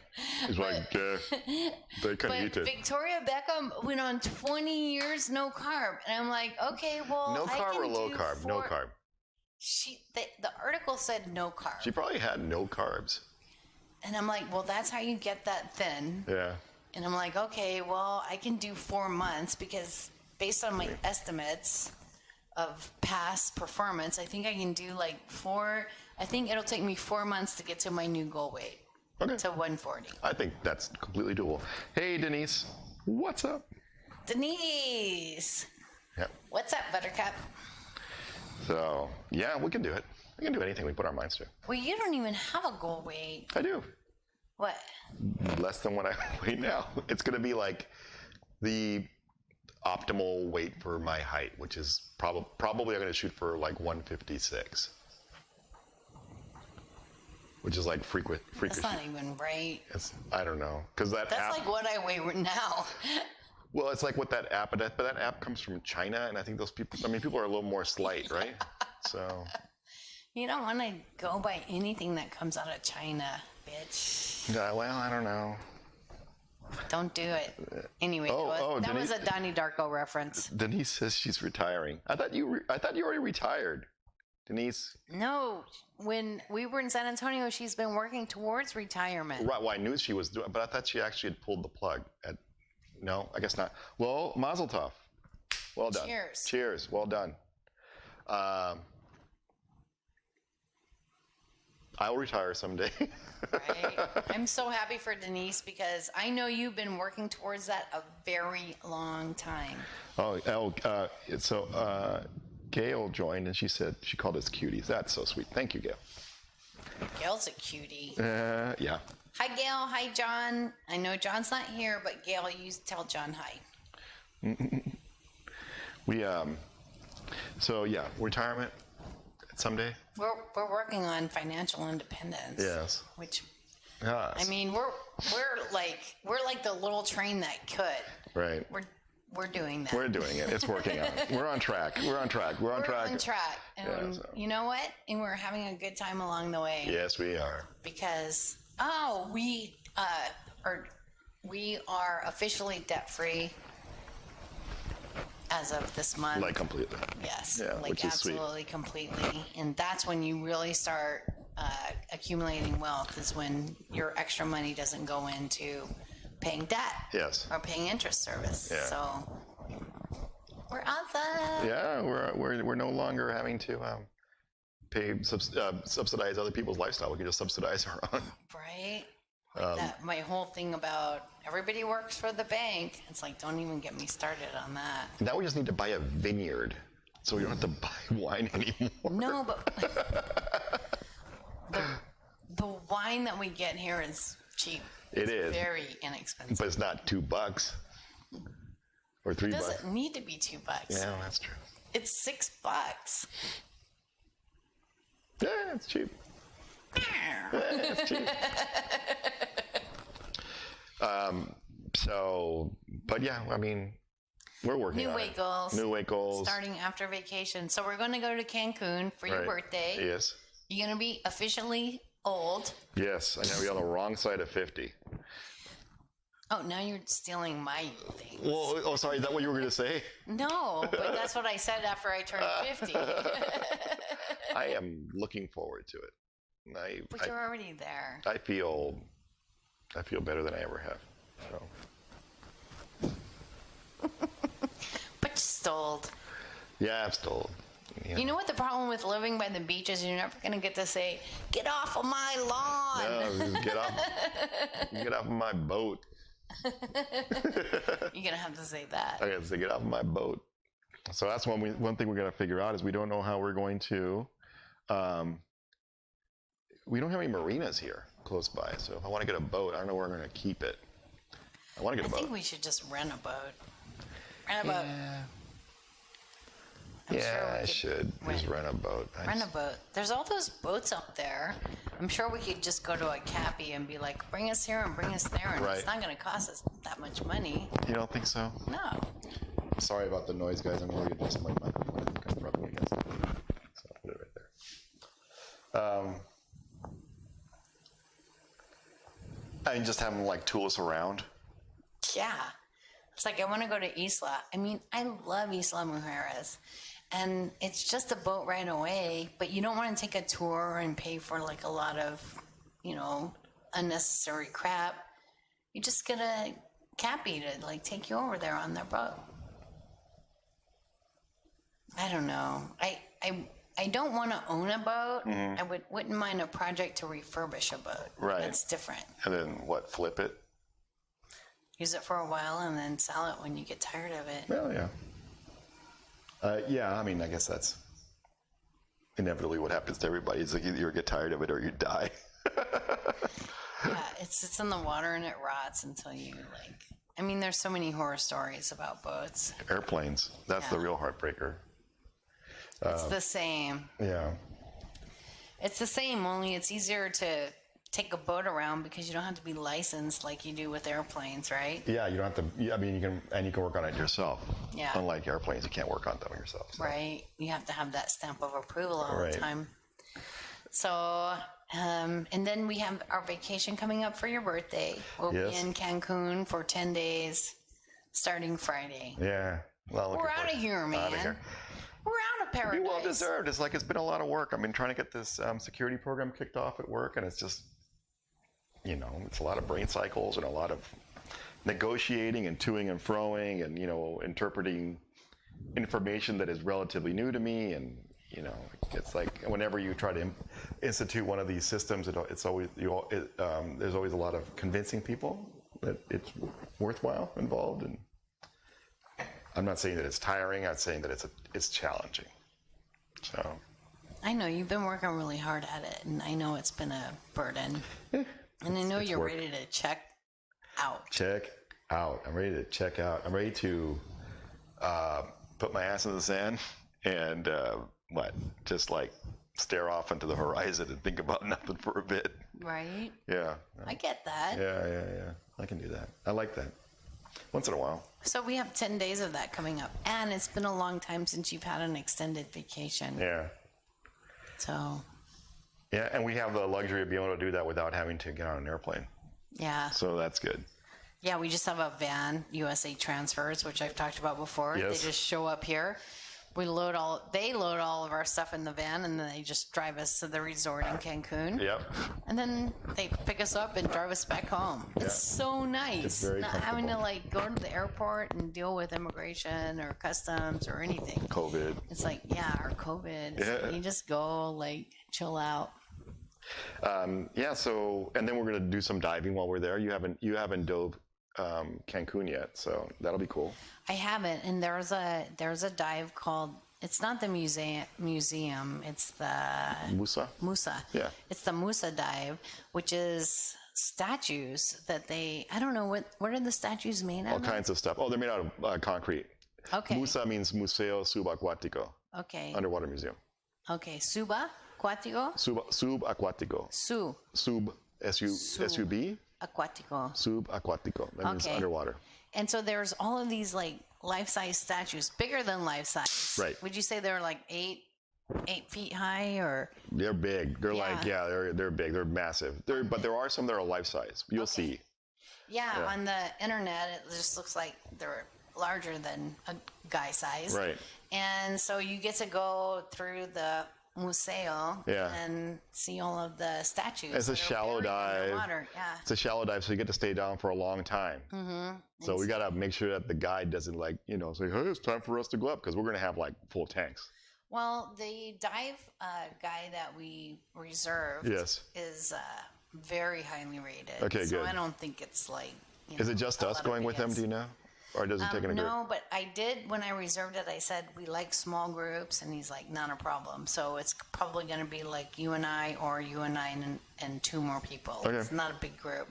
S1: He's like, they couldn't eat it.
S2: Victoria Beckham went on 20 years no carb. And I'm like, okay, well,
S1: no carb or low carb? No carb.
S2: The article said no carb.
S1: She probably had no carbs.
S2: And I'm like, well, that's how you get that thin.
S1: Yeah.
S2: And I'm like, okay, well, I can do 4 months because based on my estimates of past performance, I think I can do I think it'll take me 4 months to get to my new goal weight.
S1: Okay.
S2: To 140.
S1: I think that's completely doable. Hey, Denise. What's up?
S2: Denise.
S1: Yep.
S2: What's up, Buttercup?
S1: So, yeah, we can do it. We can do anything we put our minds to.
S2: Well, you don't even have a goal weight.
S1: I do.
S2: What?
S1: Less than what I weigh now. It's going to be like the optimal weight for my height, which is probably I'm going to shoot for like 156. Which is like freakish.
S2: That's not even right.
S1: I don't know. Because that's
S2: like what I weigh now.
S1: Well, it's like what that app, but that app comes from China, and I think those people, people are a little more slight, right? So.
S2: You don't want to go by anything that comes out of China, bitch.
S1: Yeah, well, I don't know.
S2: Don't do it. Anyway, that was a Donnie Darko reference.
S1: Denise says she's retiring. I thought you already retired, Denise.
S2: No, when we were in San Antonio, she's been working towards retirement.
S1: Right. Well, I knew she was doing, but I thought she actually had pulled the plug. No, I guess not. Well, Mazel Tov. Well done.
S2: Cheers.
S1: Cheers. Well done. I'll retire someday.
S2: Right. I'm so happy for Denise because I know you've been working towards that a very long time.
S1: So Gail joined and she said she called us cuties. That's so sweet. Thank you, Gail.
S2: Gail's a cutie.
S1: Yeah.
S2: Hi, Gail. Hi, John. I know John's not here, but Gail, you tell John hi.
S1: So yeah, retirement someday.
S2: We're working on financial independence.
S1: Yes.
S2: Which,
S1: yes.
S2: I mean, we're like the little train that could.
S1: Right.
S2: We're doing that.
S1: We're doing it. It's working out. We're on track. We're on track.
S2: We're on track. And you know what? And we're having a good time along the way.
S1: Yes, we are.
S2: Because we are officially debt free as of this month.
S1: Like completely.
S2: Yes.
S1: Yeah,
S2: like
S1: which is
S2: absolutely
S1: sweet.
S2: Completely. And that's when you really start accumulating wealth, is when your extra money doesn't go into paying debt.
S1: Yes.
S2: Or paying interest service.
S1: Yeah.
S2: So we're awesome.
S1: Yeah, we're no longer having to subsidize other people's lifestyle. We can just subsidize our own.
S2: Right. That my whole thing about everybody works for the bank. It's like, don't even get me started on that.
S1: Now we just need to buy a vineyard, so we don't have to buy wine anymore.
S2: No, but the wine that we get here is cheap.
S1: It is
S2: very inexpensive.
S1: but it's not $2 or $3.
S2: It doesn't need to be $2.
S1: Yeah, that's true.
S2: It's $6.
S1: Yeah, it's cheap. Yeah, it's cheap. But yeah, I mean, we're working
S2: New
S1: on
S2: weight
S1: it.
S2: goals.
S1: New weight goals.
S2: Starting after vacation. So we're going to go to Cancun for your birthday.
S1: Yes.
S2: You're going to be officially old.
S1: Yes, I know we're on the wrong side of 50.
S2: Oh, now you're stealing my things.
S1: Well, sorry, is that what you were going to say?
S2: No, but that's what I said after I turned 50.
S1: I am looking forward to it.
S2: But you're already there.
S1: I feel better than I ever have. So.
S2: But you're still old.
S1: Yeah, I'm still old.
S2: You know what the problem with living by the beach is? You're never going to get to say, get off of my lawn.
S1: No, just get off of my boat.
S2: You're going to have to say that.
S1: I got to say, get off of my boat. So that's one thing we got to figure out is we don't know how we're going to. We don't have any marinas here close by. So if I want to get a boat, I don't know where I'm going to keep it. I want to get a boat.
S2: I think we should just rent a boat. Rent a boat.
S1: I should just rent a boat.
S2: Rent a boat. There's all those boats up there. I'm sure we could just go to a cappy and be like, bring us here and bring us there, and it's not going to cost us that much money.
S1: You don't think so?
S2: No.
S1: Sorry about the noise, guys. I'm going to adjust my microphone. I think I'm rubbing against it. So I'll put it right there. And just have them like tool us around.
S2: Yeah. It's like, I want to go to Isla. I mean, I love Isla Mujeres. And it's just a boat right away, but you don't want to take a tour and pay for like a lot of, unnecessary crap. You just get a cappy to like take you over there on their boat. I don't know. I don't want to own a boat. I wouldn't mind a project to refurbish a boat.
S1: Right.
S2: That's different.
S1: And then flip it?
S2: Use it for a while and then sell it when you get tired of it.
S1: Well, yeah. Yeah, I mean, I guess that's inevitably what happens to everybody is like you either get tired of it or you die.
S2: Yeah, it sits in the water and it rots until you like. I mean, there's so many horror stories about boats.
S1: Airplanes, that's the real heartbreaker.
S2: It's the same.
S1: Yeah.
S2: It's the same, only it's easier to take a boat around because you don't have to be licensed like you do with airplanes, right?
S1: Yeah, you don't have to. I mean, you can work on it yourself.
S2: Yeah.
S1: Unlike airplanes, you can't work on them yourself. So.
S2: Right. You have to have that stamp of approval all
S1: Right.
S2: the time. So, and then we have our vacation coming up for your birthday. We'll be
S1: Yes.
S2: in Cancun for 10 days starting Friday.
S1: Yeah. Well,
S2: We're out of here, man.
S1: Outta here.
S2: We're out of paradise.
S1: Well deserved. It's like it's been a lot of work. I've been trying to get this security program kicked off at work, and it's just, it's a lot of brain cycles and a lot of negotiating and toing and froing and interpreting information that is relatively new to me. And it's like whenever you try to institute one of these systems, it's always there's always a lot of convincing people that it's worthwhile involved. And I'm not saying that it's tiring. I'm saying that it's challenging. So.
S2: I know you've been working really hard at it, and I know it's been a burden. And I know you're
S1: work.
S2: ready to check out.
S1: Check out. I'm ready to check out. I'm ready to put my ass in the sand and just like stare off into the horizon and think about nothing for a bit.
S2: Right?
S1: Yeah.
S2: I get that.
S1: Yeah. I can do that. I like that. Once in a while.
S2: So we have 10 days of that coming up. And it's been a long time since you've had an extended vacation.
S1: Yeah.
S2: So,
S1: Yeah, and we have the luxury of being able to do that without having to get on an airplane.
S2: yeah.
S1: So that's good.
S2: Yeah, we just have a van, USA Transfers, which I've talked about before.
S1: Yes.
S2: They just show up here. They load all of our stuff in the van, and then they just drive us to the resort in Cancun.
S1: Yep.
S2: And then they pick us up and drive us back home. It's so nice.
S1: It's very
S2: not having to
S1: comfortable.
S2: go to the airport and deal with immigration or customs or anything.
S1: COVID.
S2: It's like, our COVID.
S1: Yeah.
S2: You just go chill out.
S1: Yeah. So, and then we're gonna do some diving while we're there. You haven't dove Cancun yet, so that'll be cool.
S2: I haven't, and there's a dive called. It's not the museum. It's the
S1: Musa.
S2: Musa.
S1: Yeah.
S2: It's the Musa dive, which is statues that I don't know what are the statues made
S1: All
S2: out of?
S1: kinds of stuff. Oh, they're made out of concrete.
S2: Okay.
S1: Musa means Museo Subaquático,
S2: Okay.
S1: underwater museum.
S2: Okay. Suba Aquatico.
S1: Subaquático. Sub S-U-B.
S2: Aquatico.
S1: Subaquático. That means
S2: Okay.
S1: underwater.
S2: And so there's all of these life-size statues, bigger than life-size.
S1: Right.
S2: Would you say they're 8 feet high or?
S1: They're big. They're
S2: Yeah.
S1: they're big. They're massive. But there are some that are life size. You'll see.
S2: Yeah, on the internet, it just looks like they're larger than a guy size.
S1: Right.
S2: And so you get to go through the museo and see all of the statues.
S1: It's a
S2: that are
S1: shallow
S2: buried
S1: dive.
S2: underwater. Yeah.
S1: It's a shallow dive, so you get to stay down for a long time. Mm-hmm. So we got to make sure that the guide doesn't say, hey, it's time for us to go up, because we're going to have full tanks.
S2: Well, the dive guy that we reserved
S1: Yes.
S2: is very highly rated.
S1: Okay,
S2: so
S1: good.
S2: I don't think it's
S1: Is it just
S2: a
S1: us
S2: lot of
S1: going with them,
S2: BS.
S1: do you know? Or does it take in a group?
S2: No, but I did, when I reserved it, I said we like small groups, and he's like, not a problem. So it's probably going to be you and I, or you and I and 2 more people.
S1: Okay.
S2: It's not a big group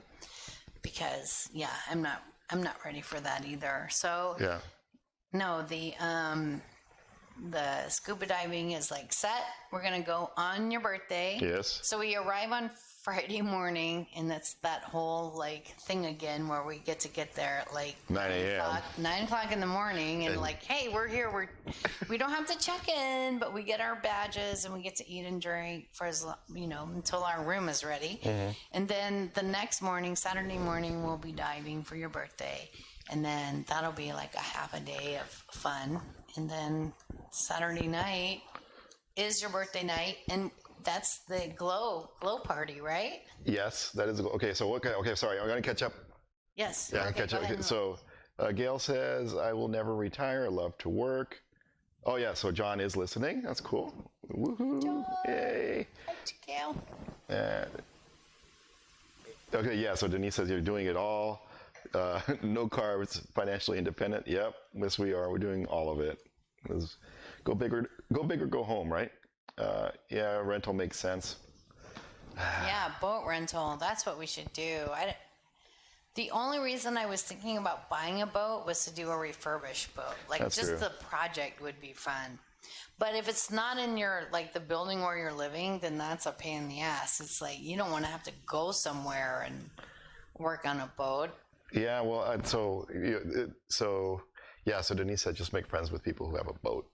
S2: because, I'm not ready for that either. So,
S1: Yeah.
S2: no, the scuba diving is set. We're going to go on your birthday.
S1: Yes.
S2: So we arrive on Friday morning, and that's that whole thing again where we get there at
S1: 9 a.m.
S2: 9 o'clock in the morning, and hey, we're here. We don't have to check in, but we get our badges and we get to eat and drink for until our room is ready.
S1: Mm-hmm.
S2: And then the next morning, Saturday morning, we'll be diving for your birthday, and then that'll be a half a day of fun. And then Saturday night is your birthday night, and that's the glow party, right?
S1: Yes, that is. Okay, sorry. I'm going to catch up.
S2: Yes.
S1: Yeah,
S2: Okay,
S1: catch
S2: go
S1: up.
S2: ahead.
S1: So Gail says, I will never retire. I love to work. Oh, yeah, so John is listening. That's cool. Woohoo.
S2: John.
S1: Yay.
S2: Hi, Gail.
S1: Okay, yeah, so Denise says you're doing it all. No carbs, financially independent. Yep, yes we are. We're doing all of it. Go big or go home, right? Yeah, rental makes sense.
S2: Yeah, boat rental. That's what we should do. The only reason I was thinking about buying a boat was to do a refurbished boat. Like,
S1: That's
S2: just
S1: true.
S2: the project would be fun. But if it's not in your, like, the building where you're living, then that's a pain in the ass. It's like, you don't want to have to go somewhere and work on a boat.
S1: Yeah, well, so Denise said just make friends with people who have a boat.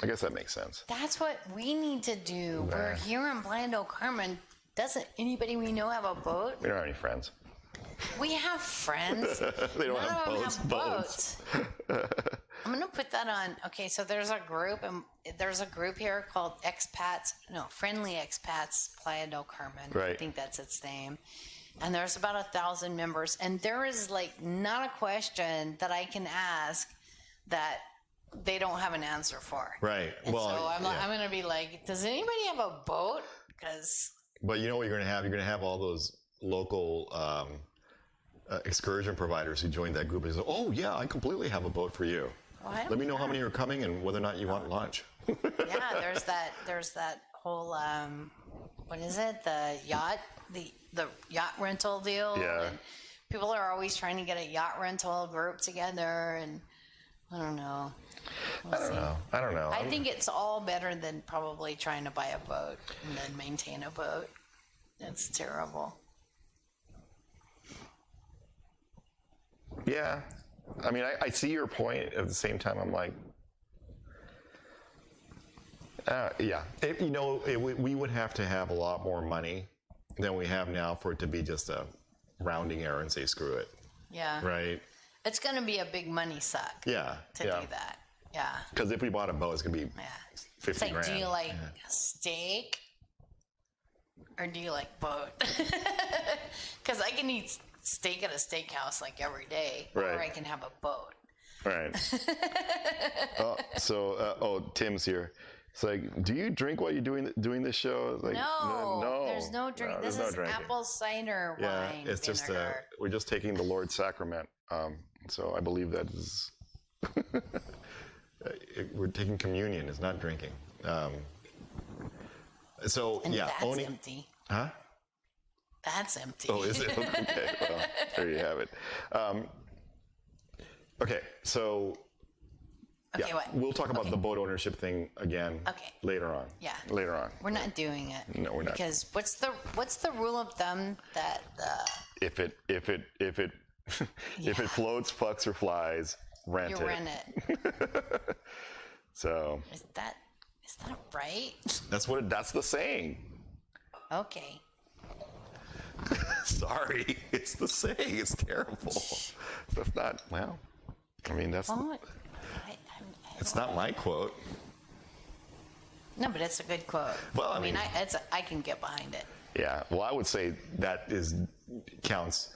S1: I guess that makes sense.
S2: That's what we need to do.
S1: Nah.
S2: We're here in Playa del Carmen. Doesn't anybody we know have a boat?
S1: We don't have any friends.
S2: We have friends.
S1: They don't
S2: None
S1: have
S2: of them
S1: boats.
S2: have boats. I'm gonna put that on. Okay, so there's a group, and there's a group here called Friendly Expats Playa del Carmen. I
S1: Right.
S2: think that's its name. And there's about 1,000 members, and there is like not a question that I can ask that they don't have an answer for.
S1: Right.
S2: And
S1: Well,
S2: so I'm
S1: yeah.
S2: gonna be like, does anybody have a boat? Because
S1: But you know what you're going to have? You're going to have all those local excursion providers who joined that group and say, oh, yeah, I completely have a boat for you. Let me know how many are coming and whether or not you want lunch.
S2: yeah, there's that whole what is it? The yacht yacht rental deal.
S1: Yeah.
S2: And people are always trying to get a yacht rental group together, and I don't know. We'll see.
S1: I don't know.
S2: I think it's all better than probably trying to buy a boat and then maintain a boat. It's terrible.
S1: Yeah. I mean, I see your point. At the same time, I'm like, yeah. We would have to have a lot more money than we have now for it to be just a rounding error and say, screw it.
S2: Yeah.
S1: Right?
S2: It's going to be a big money suck
S1: Yeah.
S2: to
S1: yeah.
S2: do that. Yeah.
S1: Because if we bought a boat, it's going to be
S2: Yeah.
S1: 50
S2: It's like,
S1: grand.
S2: do you like steak or do you like boat? Because I can eat steak at a steakhouse like every day, or
S1: Right.
S2: I can have a boat.
S1: Right. Tim's here. It's like, do you drink while you're doing this show? It's like,
S2: No, there's no drink.
S1: there's
S2: This
S1: no
S2: is
S1: drinking.
S2: apple cider
S1: Yeah,
S2: wine.
S1: it's just
S2: vinegar.
S1: we're just taking the Lord's sacrament. So I believe that is we're taking communion. It's not drinking.
S2: And that's empty.
S1: Huh?
S2: That's empty.
S1: Oh, is it? Okay, well, there you have it. Okay, so
S2: Okay,
S1: yeah,
S2: what?
S1: we'll talk about the boat ownership thing again
S2: Okay.
S1: later on.
S2: Yeah.
S1: Later on.
S2: We're not doing it.
S1: No, we're not.
S2: Because what's the rule of thumb that
S1: If it if it floats, fucks, or flies, rent
S2: you
S1: it.
S2: rent it?
S1: So
S2: Is that right?
S1: that's the saying.
S2: Okay.
S1: Sorry, it's the saying. It's terrible. That's not well. I mean, that's
S2: Well,
S1: it's not my quote.
S2: no, but it's a good quote.
S1: Well, I mean-
S2: I can get behind it.
S1: Yeah. Well, I would say that counts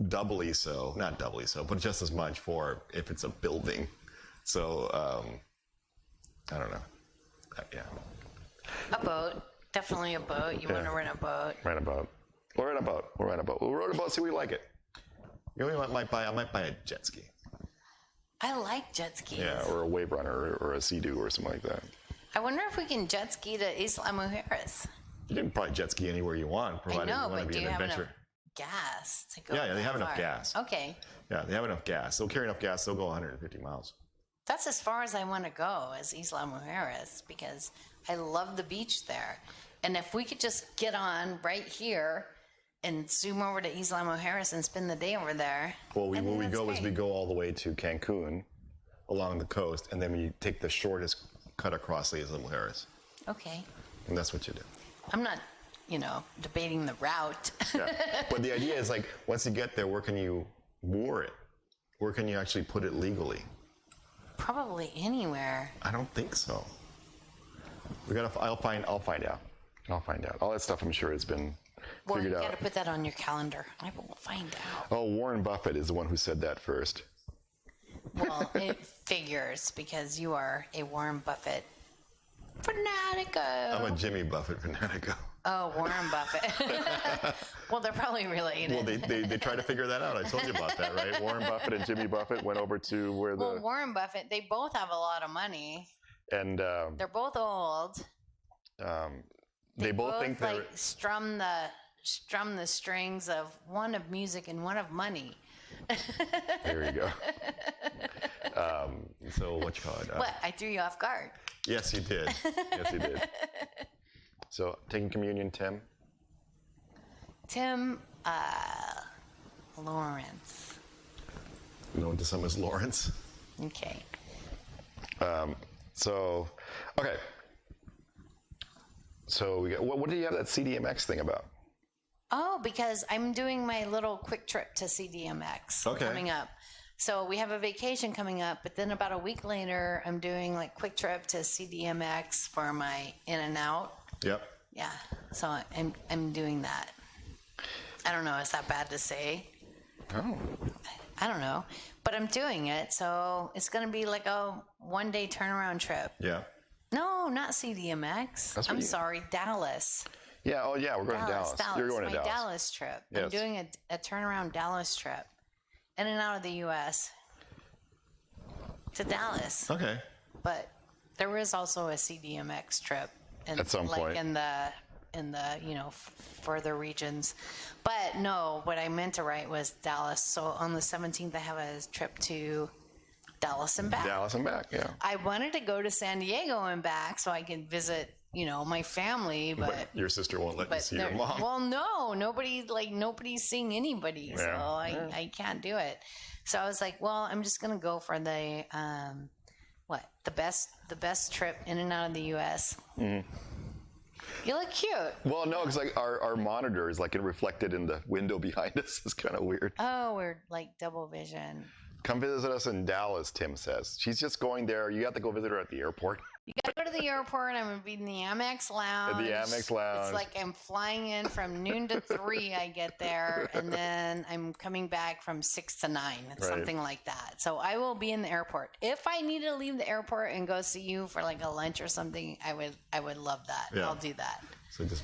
S1: doubly so, not doubly so, but just as much for if it's a building. So I don't know. Yeah.
S2: A boat, definitely a boat. You want to rent a boat?
S1: Rent a boat. We'll rent a boat. We'll rent a boat. We'll rent a boat. See, we like it. You know, I might buy a jet ski.
S2: I like jet skis.
S1: Yeah, or a wave runner, or a Sea-Doo, or something like that.
S2: I wonder if we can jet ski to Isla Mujeres.
S1: You can probably jet ski anywhere you want,
S2: I
S1: provided
S2: know,
S1: you want
S2: but
S1: to
S2: do
S1: be
S2: you
S1: an
S2: have
S1: adventure.
S2: enough gas to go?
S1: Yeah, they
S2: that
S1: have enough
S2: far?
S1: gas.
S2: Okay,
S1: Yeah, they have enough gas. They'll carry enough gas. They'll go 150 miles.
S2: that's as far as I want to go as Isla Mujeres because I love the beach there. And if we could just get on right here and zoom over to Isla Mujeres and spend the day over there.
S1: Well,
S2: I think
S1: where we
S2: that's
S1: go is we
S2: great.
S1: go all the way to Cancun, along the coast, and then we take the shortest cut across the Isla Mujeres,
S2: Okay,
S1: and that's what you do.
S2: I'm not, debating the route.
S1: Yeah. But the idea is like, once you get there, where can you moor it? Where can you actually put it legally?
S2: Probably anywhere.
S1: I don't think so. I'll find out. All that stuff, I'm sure, has been
S2: Well, you
S1: figured
S2: got
S1: out.
S2: to put that on your calendar. I will find out.
S1: Oh, Warren Buffett is the one who said that first.
S2: Well, it figures because you are a Warren Buffett fanatico.
S1: I'm a Jimmy Buffett fanatico.
S2: Oh, Warren Buffett. Well, they're probably related.
S1: Well, they try to figure that out. I told you about that, right? Warren Buffett and Jimmy Buffett went over to where the
S2: Well, Warren Buffett, they both have a lot of money.
S1: and
S2: They're both old.
S1: they both think they're
S2: like strum the strings of one of music and one of money.
S1: there you go.
S3: So what you call it?
S2: What? I threw you off guard.
S3: Yes, you did.
S1: Yes, you did. So taking communion, Tim.
S2: Tim Lawrence.
S3: Known to some as Lawrence.
S2: Okay.
S1: So, okay. So we got, what do you have that CDMX thing about?
S2: Oh, because I'm doing my little quick trip to CDMX
S3: Okay.
S2: coming up. So we have a vacation coming up, but then about a week later, I'm doing like quick trip to CDMX for my in and out.
S3: Yep.
S2: Yeah. So I'm doing that. I don't know. Is that bad to say?
S1: Oh,
S2: I don't know, but I'm doing it. So it's going to be like a 1-day turnaround trip.
S3: Yeah.
S2: No, not CDMX.
S1: That's what
S2: I'm
S1: you-
S2: sorry, Dallas.
S1: yeah. Oh, yeah. We're going to Dallas. You're going to
S2: my
S1: Dallas.
S2: Trip.
S1: Yes.
S2: I'm doing a turnaround Dallas trip, in and out of the U.S. to Dallas.
S3: Okay.
S2: But there is also a CDMX trip,
S1: At some
S2: like
S1: point.
S2: in the further regions. But no, what I meant to write was Dallas. So on the 17th, I have a trip to Dallas and back.
S1: Dallas and back. Yeah.
S2: I wanted to go to San Diego and back so I could visit, my family, but
S3: Your sister won't let you
S2: but
S3: see your
S2: there-
S3: mom.
S2: well, no, nobody's seeing anybody, so
S1: Yeah.
S2: I can't do it. So I was like, well, I'm just gonna go for the the best trip in and out of the U.S.
S1: Mm-hmm.
S2: You look cute.
S1: Well, no, because like our monitor is like reflected in the window behind us. It's kind of weird.
S2: Oh, we're like double vision.
S1: Come visit us in Dallas, Tim says. She's just going there. You have to go visit her at the airport.
S2: You gotta go to the airport. I'm gonna be in the Amex Lounge.
S1: Amex Lounge.
S2: It's like I'm flying in from noon to 3. I get there, and then I'm coming back from 6 to 9. It's
S1: Right.
S2: something like that. So I will be in the airport. If I need to leave the airport and go see you for like a lunch or something, I would love that.
S3: Yeah.
S2: I'll do that.
S3: So just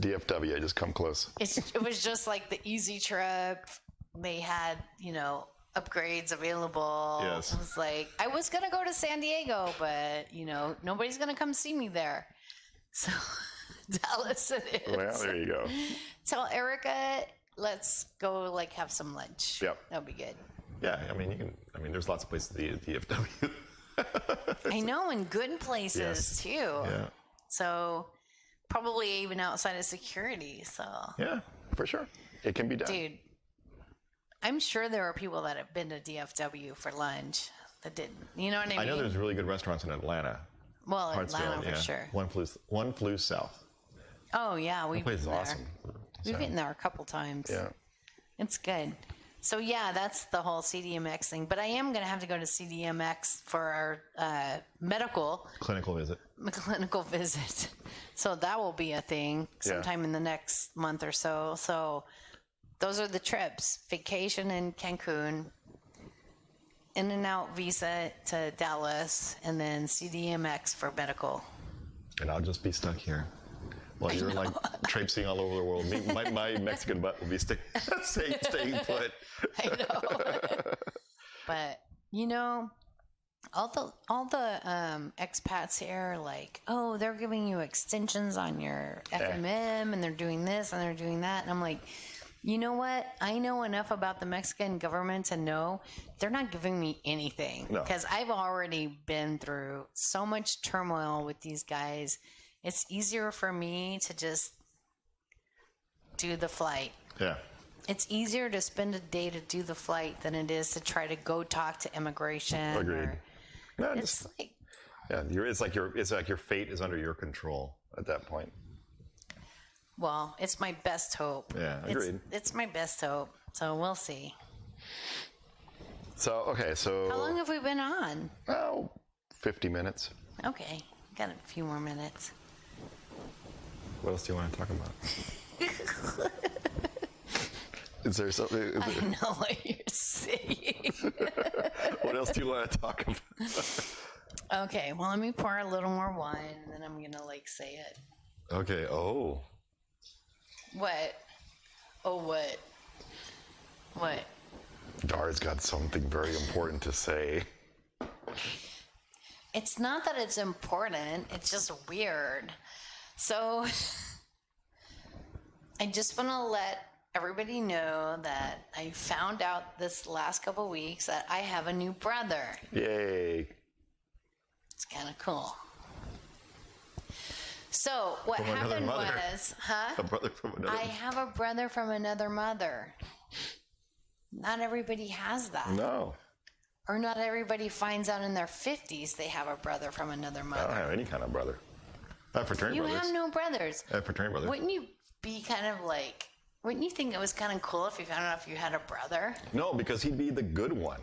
S1: DFW, just come close.
S2: It was just like the easy trip. They had upgrades available.
S3: Yes.
S2: I was like, I was gonna go to San Diego, but nobody's gonna come see me there. So Dallas it is.
S1: Well, there you go.
S2: Tell Erica, let's go like have some lunch.
S1: Yep.
S2: That'll be good.
S3: yeah. I mean, there's lots of places at the DFW.
S2: I know, and good places
S3: Yes.
S2: too.
S3: Yeah.
S2: So probably even outside of security. So
S3: Yeah.
S1: For sure. It can be done.
S2: dude, I'm sure there are people that have been to DFW for lunch that didn't. You know what I mean?
S3: I know there's really good restaurants in Atlanta.
S2: well, Atlanta
S3: Hartsville,
S2: for
S3: yeah.
S2: sure.
S3: One flew south.
S2: Oh yeah, we've
S1: place
S2: been
S1: is
S2: there.
S1: awesome.
S2: We've been there a couple times.
S1: Yeah.
S2: It's good. So yeah, that's the whole CDMX thing. But I am going to have to go to CDMX for our medical
S3: Clinical visit.
S2: clinical visit. So that will be a thing sometime in the next month or so. So those are the trips: vacation in Cancun, in and out visa to Dallas, and then CDMX for medical.
S3: And I'll just be stuck here. While you're like traipsing all over the world. My Mexican butt will be staying put.
S2: I know. But all the expats here are like, oh, they're giving you extensions on your FMM, and they're doing this and they're doing that, and I'm like, you know what? I know enough about the Mexican government to know they're not giving me anything,
S1: No.
S2: because I've already been through so much turmoil with these guys. It's easier for me to just do the flight.
S3: Yeah.
S2: It's easier to spend a day to do the flight than it is to try to go talk to immigration.
S1: Agreed.
S2: or-
S1: No,
S2: It's
S1: just,
S2: like,
S1: yeah, it's like your fate is under your control at that point.
S2: well, it's my best hope.
S3: Yeah,
S1: agreed.
S2: It's my best hope. So we'll see.
S1: So, okay, so
S2: How long have we been on?
S1: 50 minutes.
S2: Okay, got a few more minutes.
S3: What else do you want to talk about?
S1: Is there something?
S2: I know what you're saying.
S1: What else do you want to talk about?
S2: Okay, well, let me pour a little more wine, and then I'm gonna say it.
S1: Okay. Oh.
S2: What? Oh, what? What?
S1: Dar's got something very important to say.
S2: It's not that it's important. It's just weird. So I just want to let everybody know that I found out this last couple weeks that I have a new brother.
S1: Yay.
S2: It's kind of cool. So what
S3: From another
S2: happened
S3: mother.
S2: was,
S3: A brother from another.
S2: I have a brother from another mother. Not everybody has that.
S1: No,
S2: Or not everybody finds out in their 50s they have a brother from another
S1: I don't
S2: mother.
S1: have any kind of brother. I have fraternity
S2: You
S1: brothers.
S2: have no brothers.
S3: I have fraternity brothers.
S2: Wouldn't you be kind of like, wouldn't you think it was kind of cool if you found out if you had a brother?
S3: No, because he'd be the good one.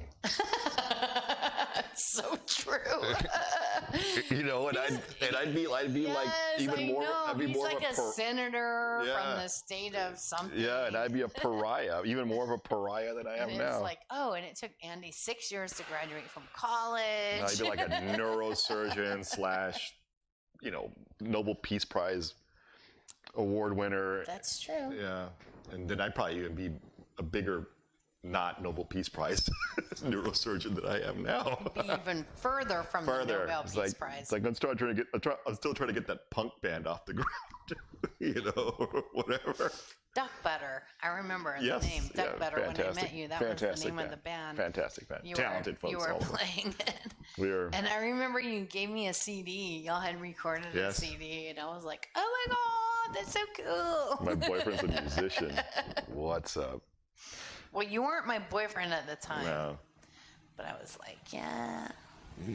S2: So true.
S3: You know, and I'd be like even more. I'd be
S2: He's
S3: more
S2: like
S3: of
S2: a senator
S3: Yeah.
S2: from the state of something.
S1: Yeah, and I'd be a pariah, even more of a pariah than I am
S2: And
S1: now.
S2: it's like, oh, and it took Andy 6 years to graduate from college.
S1: I'd be like a neurosurgeon slash, Nobel Peace Prize award winner.
S2: That's true.
S3: Yeah, and then I'd probably even be a bigger, not Nobel Peace Prize neurosurgeon than I am now.
S2: Be even further from the
S1: Further,
S2: Nobel
S1: it's
S2: Peace
S1: like
S2: Prize.
S1: it's like I'm still trying to get that punk band off the ground, or whatever.
S2: Duck Butter. I remember
S1: Yes,
S2: the name Duck
S1: yeah,
S2: Butter when I
S1: fantastic,
S2: met you. That was
S1: fantastic
S2: the name
S1: band.
S2: of the band.
S1: Fantastic band,
S2: You
S1: talented
S2: were, you
S1: folks.
S2: were
S1: all of them.
S2: playing it.
S1: We were.
S2: And I remember you gave me a CD. Y'all had recorded
S3: Yes.
S2: a CD, and I was like, "Oh my god, that's so cool!"
S1: My boyfriend's a musician. What's up?
S2: Well, you weren't my boyfriend at the time,
S1: No.
S2: but I was like, "Yeah,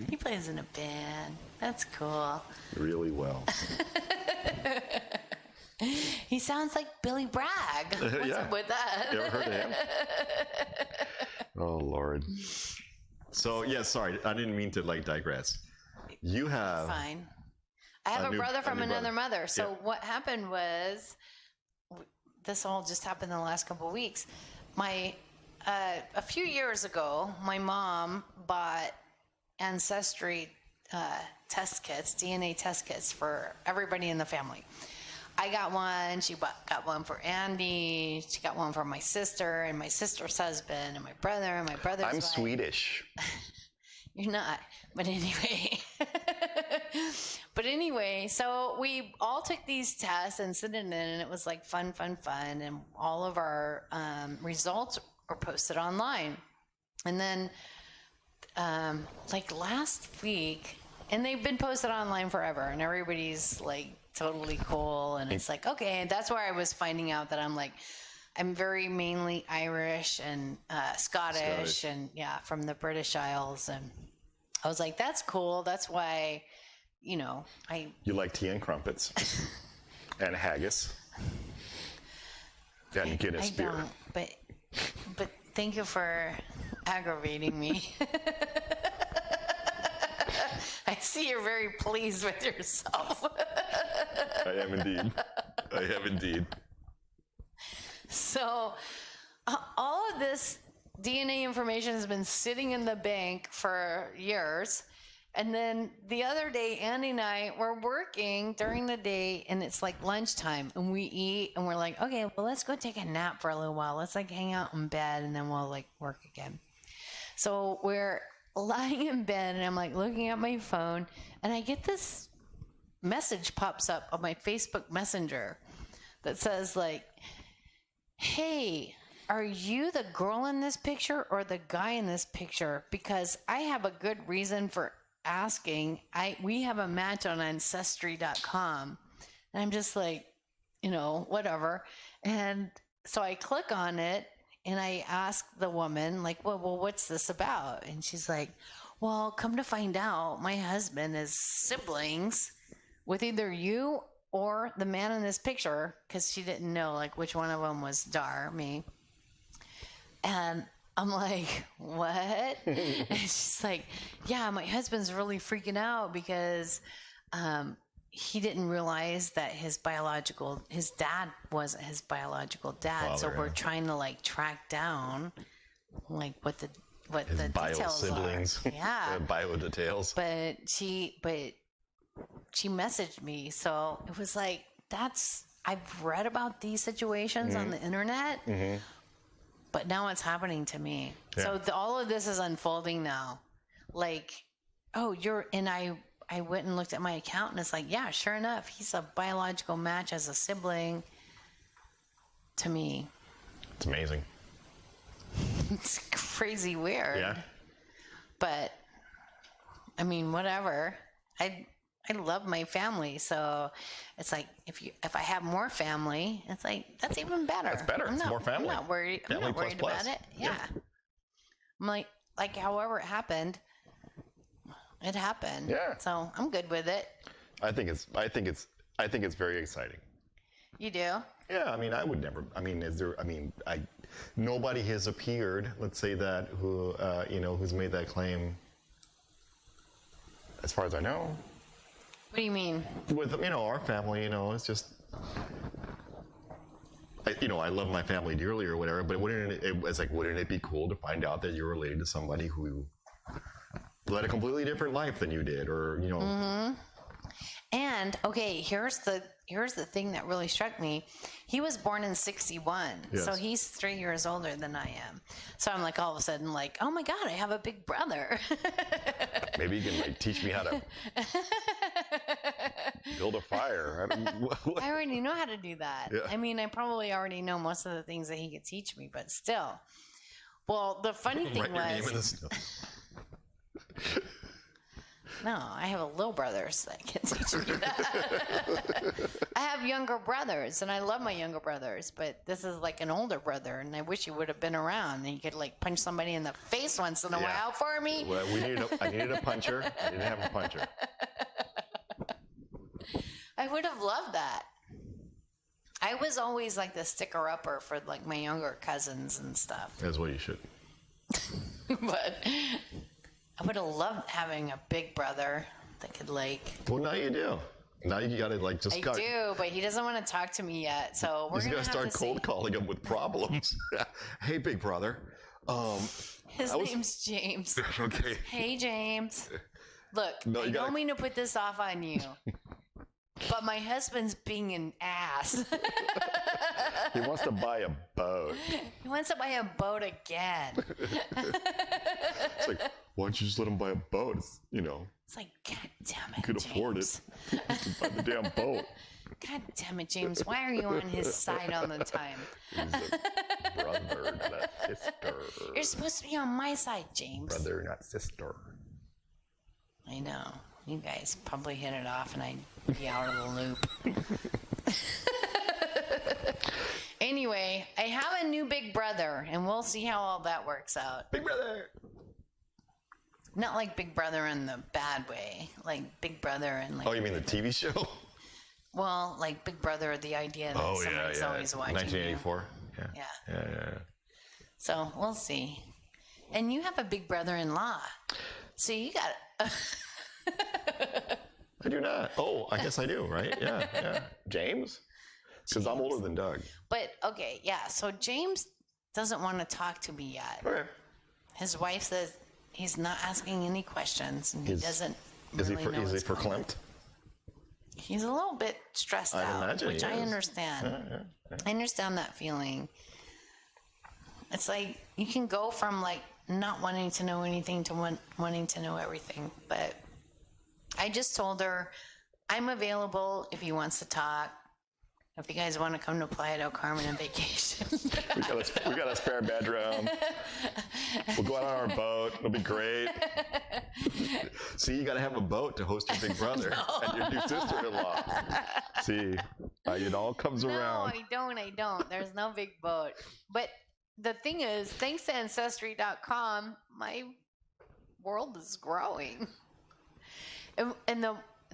S2: he plays in a band. That's cool.
S1: Really well.
S2: He sounds like Billy Bragg. What's
S1: Yeah.
S2: up with that?"
S1: You ever heard of him? Oh Lord.
S3: So yeah, sorry, I didn't mean to digress. You have
S2: Fine. I have
S3: A
S2: a
S3: new-
S2: brother
S3: a
S2: from
S3: new
S2: another
S3: brother.
S2: mother. So
S3: Yeah.
S2: what happened was, this all just happened in the last couple of weeks. A few years ago, my mom bought Ancestry test kits, DNA test kits for everybody in the family. I got one. She got one for Andy. She got one for my sister and my sister's husband and my brother and my brother's
S1: I'm
S2: wife.
S1: Swedish.
S2: You're not. But anyway. So we all took these tests and sent it in, and it was like fun. And all of our results were posted online. And then, last week, and they've been posted online forever, and everybody's like totally cool. And it's like, okay, and that's where I was finding out that I'm very mainly Irish and Scottish, and from the British Isles. And I was like, that's cool. That's why,
S1: You like tea and crumpets, and haggis, and Guinness
S2: I
S1: beer.
S2: don't, but thank you for aggravating me. I see you're very pleased with yourself.
S1: I am indeed. I am indeed.
S2: So all of this DNA information has been sitting in the bank for years. And then the other day, Andy and I were working during the day, and it's like lunchtime, and we eat, and we're like, okay, well, let's go take a nap for a little while. Let's hang out in bed, and then we'll work again. So we're lying in bed, and I'm looking at my phone, and I get this message pops up on my Facebook Messenger that says hey, are you the girl in this picture or the guy in this picture? Because I have a good reason for asking. We have a match on Ancestry.com. And I'm just whatever. And so I click on it and I ask the woman, well, what's this about? And she's like, well, come to find out, my husband is siblings with either you or the man in this picture, because she didn't know which one of them was me. And I'm like, what? And she's like, yeah, my husband's really freaking out because he didn't realize that his dad wasn't his biological dad.
S3: Father,
S2: so we're
S3: yeah.
S2: trying to track down what the
S3: his bio
S2: details
S3: siblings.
S2: are. Yeah.
S3: Bio details.
S2: But she messaged me, so it was I've read about these situations on the internet, but now it's happening to me.
S3: Yeah.
S2: So all of this is unfolding now. I I went and looked at my account, and it's like, yeah, sure enough, he's a biological match as a sibling to me.
S3: It's amazing.
S2: It's crazy weird.
S3: Yeah.
S2: But I mean, whatever. I love my family, so it's like if I have more family, it's like that's even better.
S3: That's better. It's more family.
S2: I'm not worried. I'm
S3: Family
S2: not
S3: plus
S2: worried
S3: plus.
S2: about it. Yeah. I'm like however it happened, it happened.
S1: Yeah.
S2: So I'm good with it.
S1: I think it's very exciting.
S2: You do?
S3: Yeah, I mean, I would never. I mean, nobody has appeared. Let's say that who's made that claim.
S1: As far as I know.
S2: What do you mean?
S3: With our family, it's just. I love my family dearly or whatever, but wouldn't it be cool to find out that you're related to somebody who led a completely different life than you did, or
S2: Mm-hmm. And okay, here's the thing that really struck me. He was born in 1961,
S3: Yes.
S2: so he's 3 years older than I am. So I'm like all of a sudden like, oh my God, I have a big brother.
S1: Maybe you can teach me how to build a fire. I mean,
S2: I already know how to do that.
S3: Yeah.
S2: I mean, I probably already know most of the things that he could teach me, but still. Well, the funny thing
S3: write your name in
S2: was,
S3: the snow.
S2: no, I have a little brother so that can teach me that. I have younger brothers, and I love my younger brothers, but this is like an older brother, and I wish he would have been around, and he could like punch somebody in the face once in a while for me.
S3: Well, I needed a puncher. I didn't have a puncher.
S2: I would have loved that. I was always like the sticker-upper for like my younger cousins and stuff.
S3: That's what you should.
S2: But I would have loved having a big brother that could like.
S3: Well, now you do. Now you gotta
S2: I do, but he doesn't want to talk to me yet. So we're
S3: You
S2: gonna
S3: gotta start cold calling him with problems. Hey, big brother.
S2: His name's James.
S3: Okay.
S2: Hey, James. Look,
S3: No,
S2: I
S3: you gotta-
S2: don't mean to put this off on you, but my husband's being an ass.
S1: he wants to buy a boat.
S2: He wants to buy a boat again.
S3: It's like, why don't you just let him buy a boat? It's,
S2: It's like, God damn it,
S3: could
S2: James.
S3: afford it. Just buy the damn boat.
S2: God damn it, James. Why are you on his side all the time?
S1: He's a brother, not sister.
S2: You're supposed to be on my side, James.
S1: Brother, not sister.
S2: I know. You guys probably hit it off and I'd be out of the loop. Anyway, I have a new big brother, and we'll see how all that works out.
S3: Big brother.
S2: Not like Big Brother in the bad way, like Big Brother and like.
S3: Oh, you mean the TV show?
S2: Well, like Big Brother, the idea that somebody's always watching.
S3: 1984.
S2: You.
S3: Yeah.
S2: Yeah.
S3: Yeah.
S2: So we'll see. And you have a big brother-in-law, so you got.
S3: I do not. Oh, I guess I do, right? Yeah. James? Because I'm older than Doug.
S2: But okay, yeah. So James doesn't want to talk to me yet.
S3: Okay.
S2: His wife says he's not asking any questions, and he doesn't.
S3: Is
S2: Really
S3: he
S2: know what's going on.
S3: verklempt?
S2: He's a little bit stressed
S3: I'd
S2: out,
S3: imagine
S2: which
S3: he
S2: I
S3: is.
S2: understand. I understand that feeling. It's like you can go from like not wanting to know anything to wanting to know everything. But I just told her I'm available if he wants to talk. If you guys want to come to Playa del Carmen on vacation.
S1: We got a spare bedroom. We'll go out on our boat. It'll be great.
S3: See, you got to have a boat to host your big brother and your new sister-in-law.
S1: See, it all comes
S2: No,
S1: around.
S2: I don't. There's no big boat. But the thing is, thanks to Ancestry.com, my world is growing. And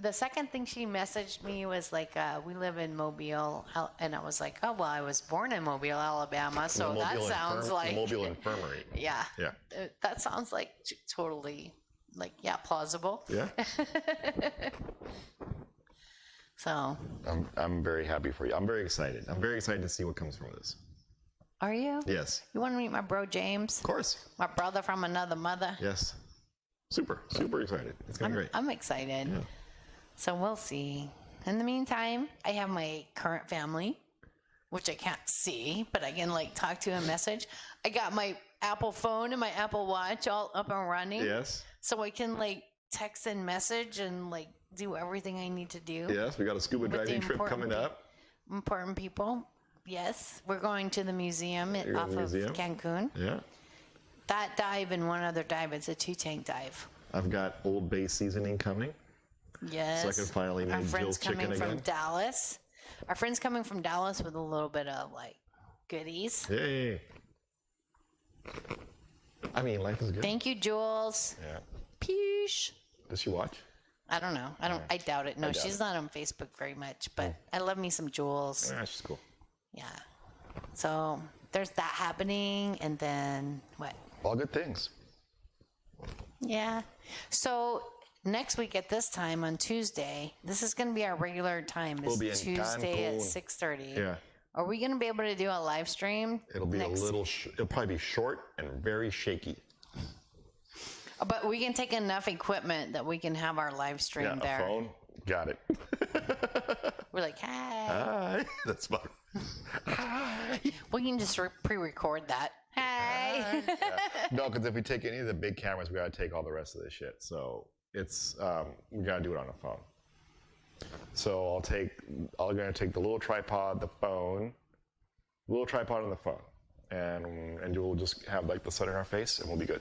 S2: the second thing she messaged me was like, we live in Mobile. And I was like, oh, well, I was born in Mobile, Alabama. So
S3: The
S2: that
S3: Mobile
S2: sounds
S3: the
S2: like...
S3: Mobile Infirmary.
S2: Yeah.
S3: Yeah.
S2: That sounds like totally, like, yeah, plausible.
S3: Yeah.
S2: So,
S1: I'm very happy for you.
S3: I'm very excited. I'm very excited to see what comes from this.
S2: are you?
S3: Yes.
S2: You want to meet my bro James?
S3: Of course.
S2: My brother from another mother?
S3: Yes. Super excited. It's going to be great.
S2: I'm excited.
S3: Yeah.
S2: So we'll see. In the meantime, I have my current family, which I can't see, but I can like talk to and message. I got my Apple phone and my Apple Watch all up and running.
S3: Yes.
S2: So I can like text and message and like do everything I need to do.
S3: Yes, we got a scuba
S2: With the
S3: diving trip
S2: important
S3: coming up.
S2: Important people. Yes, we're going to the museum
S3: You're
S2: off
S3: in the
S2: of
S3: museum?
S2: Cancun.
S3: Yeah.
S2: That dive and one other dive. It's a 2-tank dive.
S3: I've got Old Bay seasoning coming.
S2: Yes.
S3: So I can finally
S2: Our
S3: make
S2: friends
S3: Jill's chicken
S2: coming from
S3: again.
S2: Dallas. Our friends coming from Dallas with a little bit of like goodies.
S3: Yay. I mean, life is good.
S2: Thank you, Jules.
S3: Yeah.
S2: Peace.
S3: Does she watch?
S2: I don't know. I doubt it. No,
S3: doubt
S2: she's
S3: it.
S2: not on Facebook very much, but I love me some Jules.
S3: Yeah, she's cool.
S2: Yeah. So there's that happening, and then what?
S1: All good things.
S2: Yeah. So next week at this time on Tuesday, this is going to be our regular time.
S1: We'll be in
S2: Tuesday at
S1: Cancun.
S2: 6:30.
S3: Yeah.
S2: Are we going to be able to do a live stream?
S3: It'll be
S2: next?
S3: a little, it'll probably be short and very shaky.
S2: But we can take enough equipment that we can have our live stream
S1: Yeah,
S2: there.
S1: a phone. Got it.
S2: We're like, hey.
S3: Hi. That's fun.
S2: We can just pre-record that. Hey.
S1: No, because if we take any of the big cameras, we got to take all the rest of this shit. So it's we got to do it on a phone. So I'm gonna take the little tripod, the phone, little tripod and the phone, and we'll just have like the sun in our face, and we'll be good.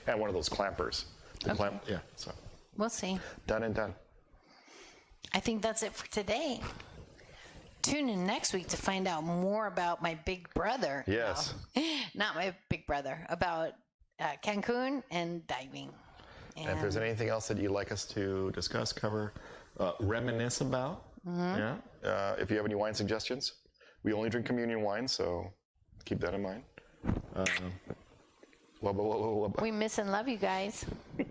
S1: And one of those clampers. The clamp. Yeah. So
S2: We'll see.
S1: done and done.
S2: I think that's it for today. Tune in next week to find out more about my big brother.
S1: Yes.
S2: No, not my big brother. About Cancun and diving.
S1: And if there's anything else that you'd like us to discuss, cover, reminisce about, yeah. If you have any wine suggestions, we only drink communion wine, so keep that in mind.
S2: We miss and love you guys. What?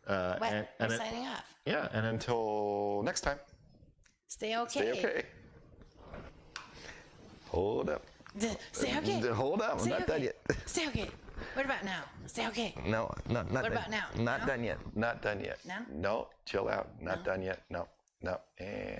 S3: And
S2: We're signing off.
S1: Yeah, and until next time,
S2: Stay okay.
S1: stay okay. Hold up.
S2: Stay okay.
S1: Hold up. I'm
S2: Stay
S1: not
S2: okay.
S1: done yet.
S2: Stay okay. What about now? Stay okay.
S1: No, not
S2: What
S1: done.
S2: about now?
S1: Not
S2: No?
S1: done yet. Not done yet.
S2: No?
S1: No, chill out. Not done yet. No, no. And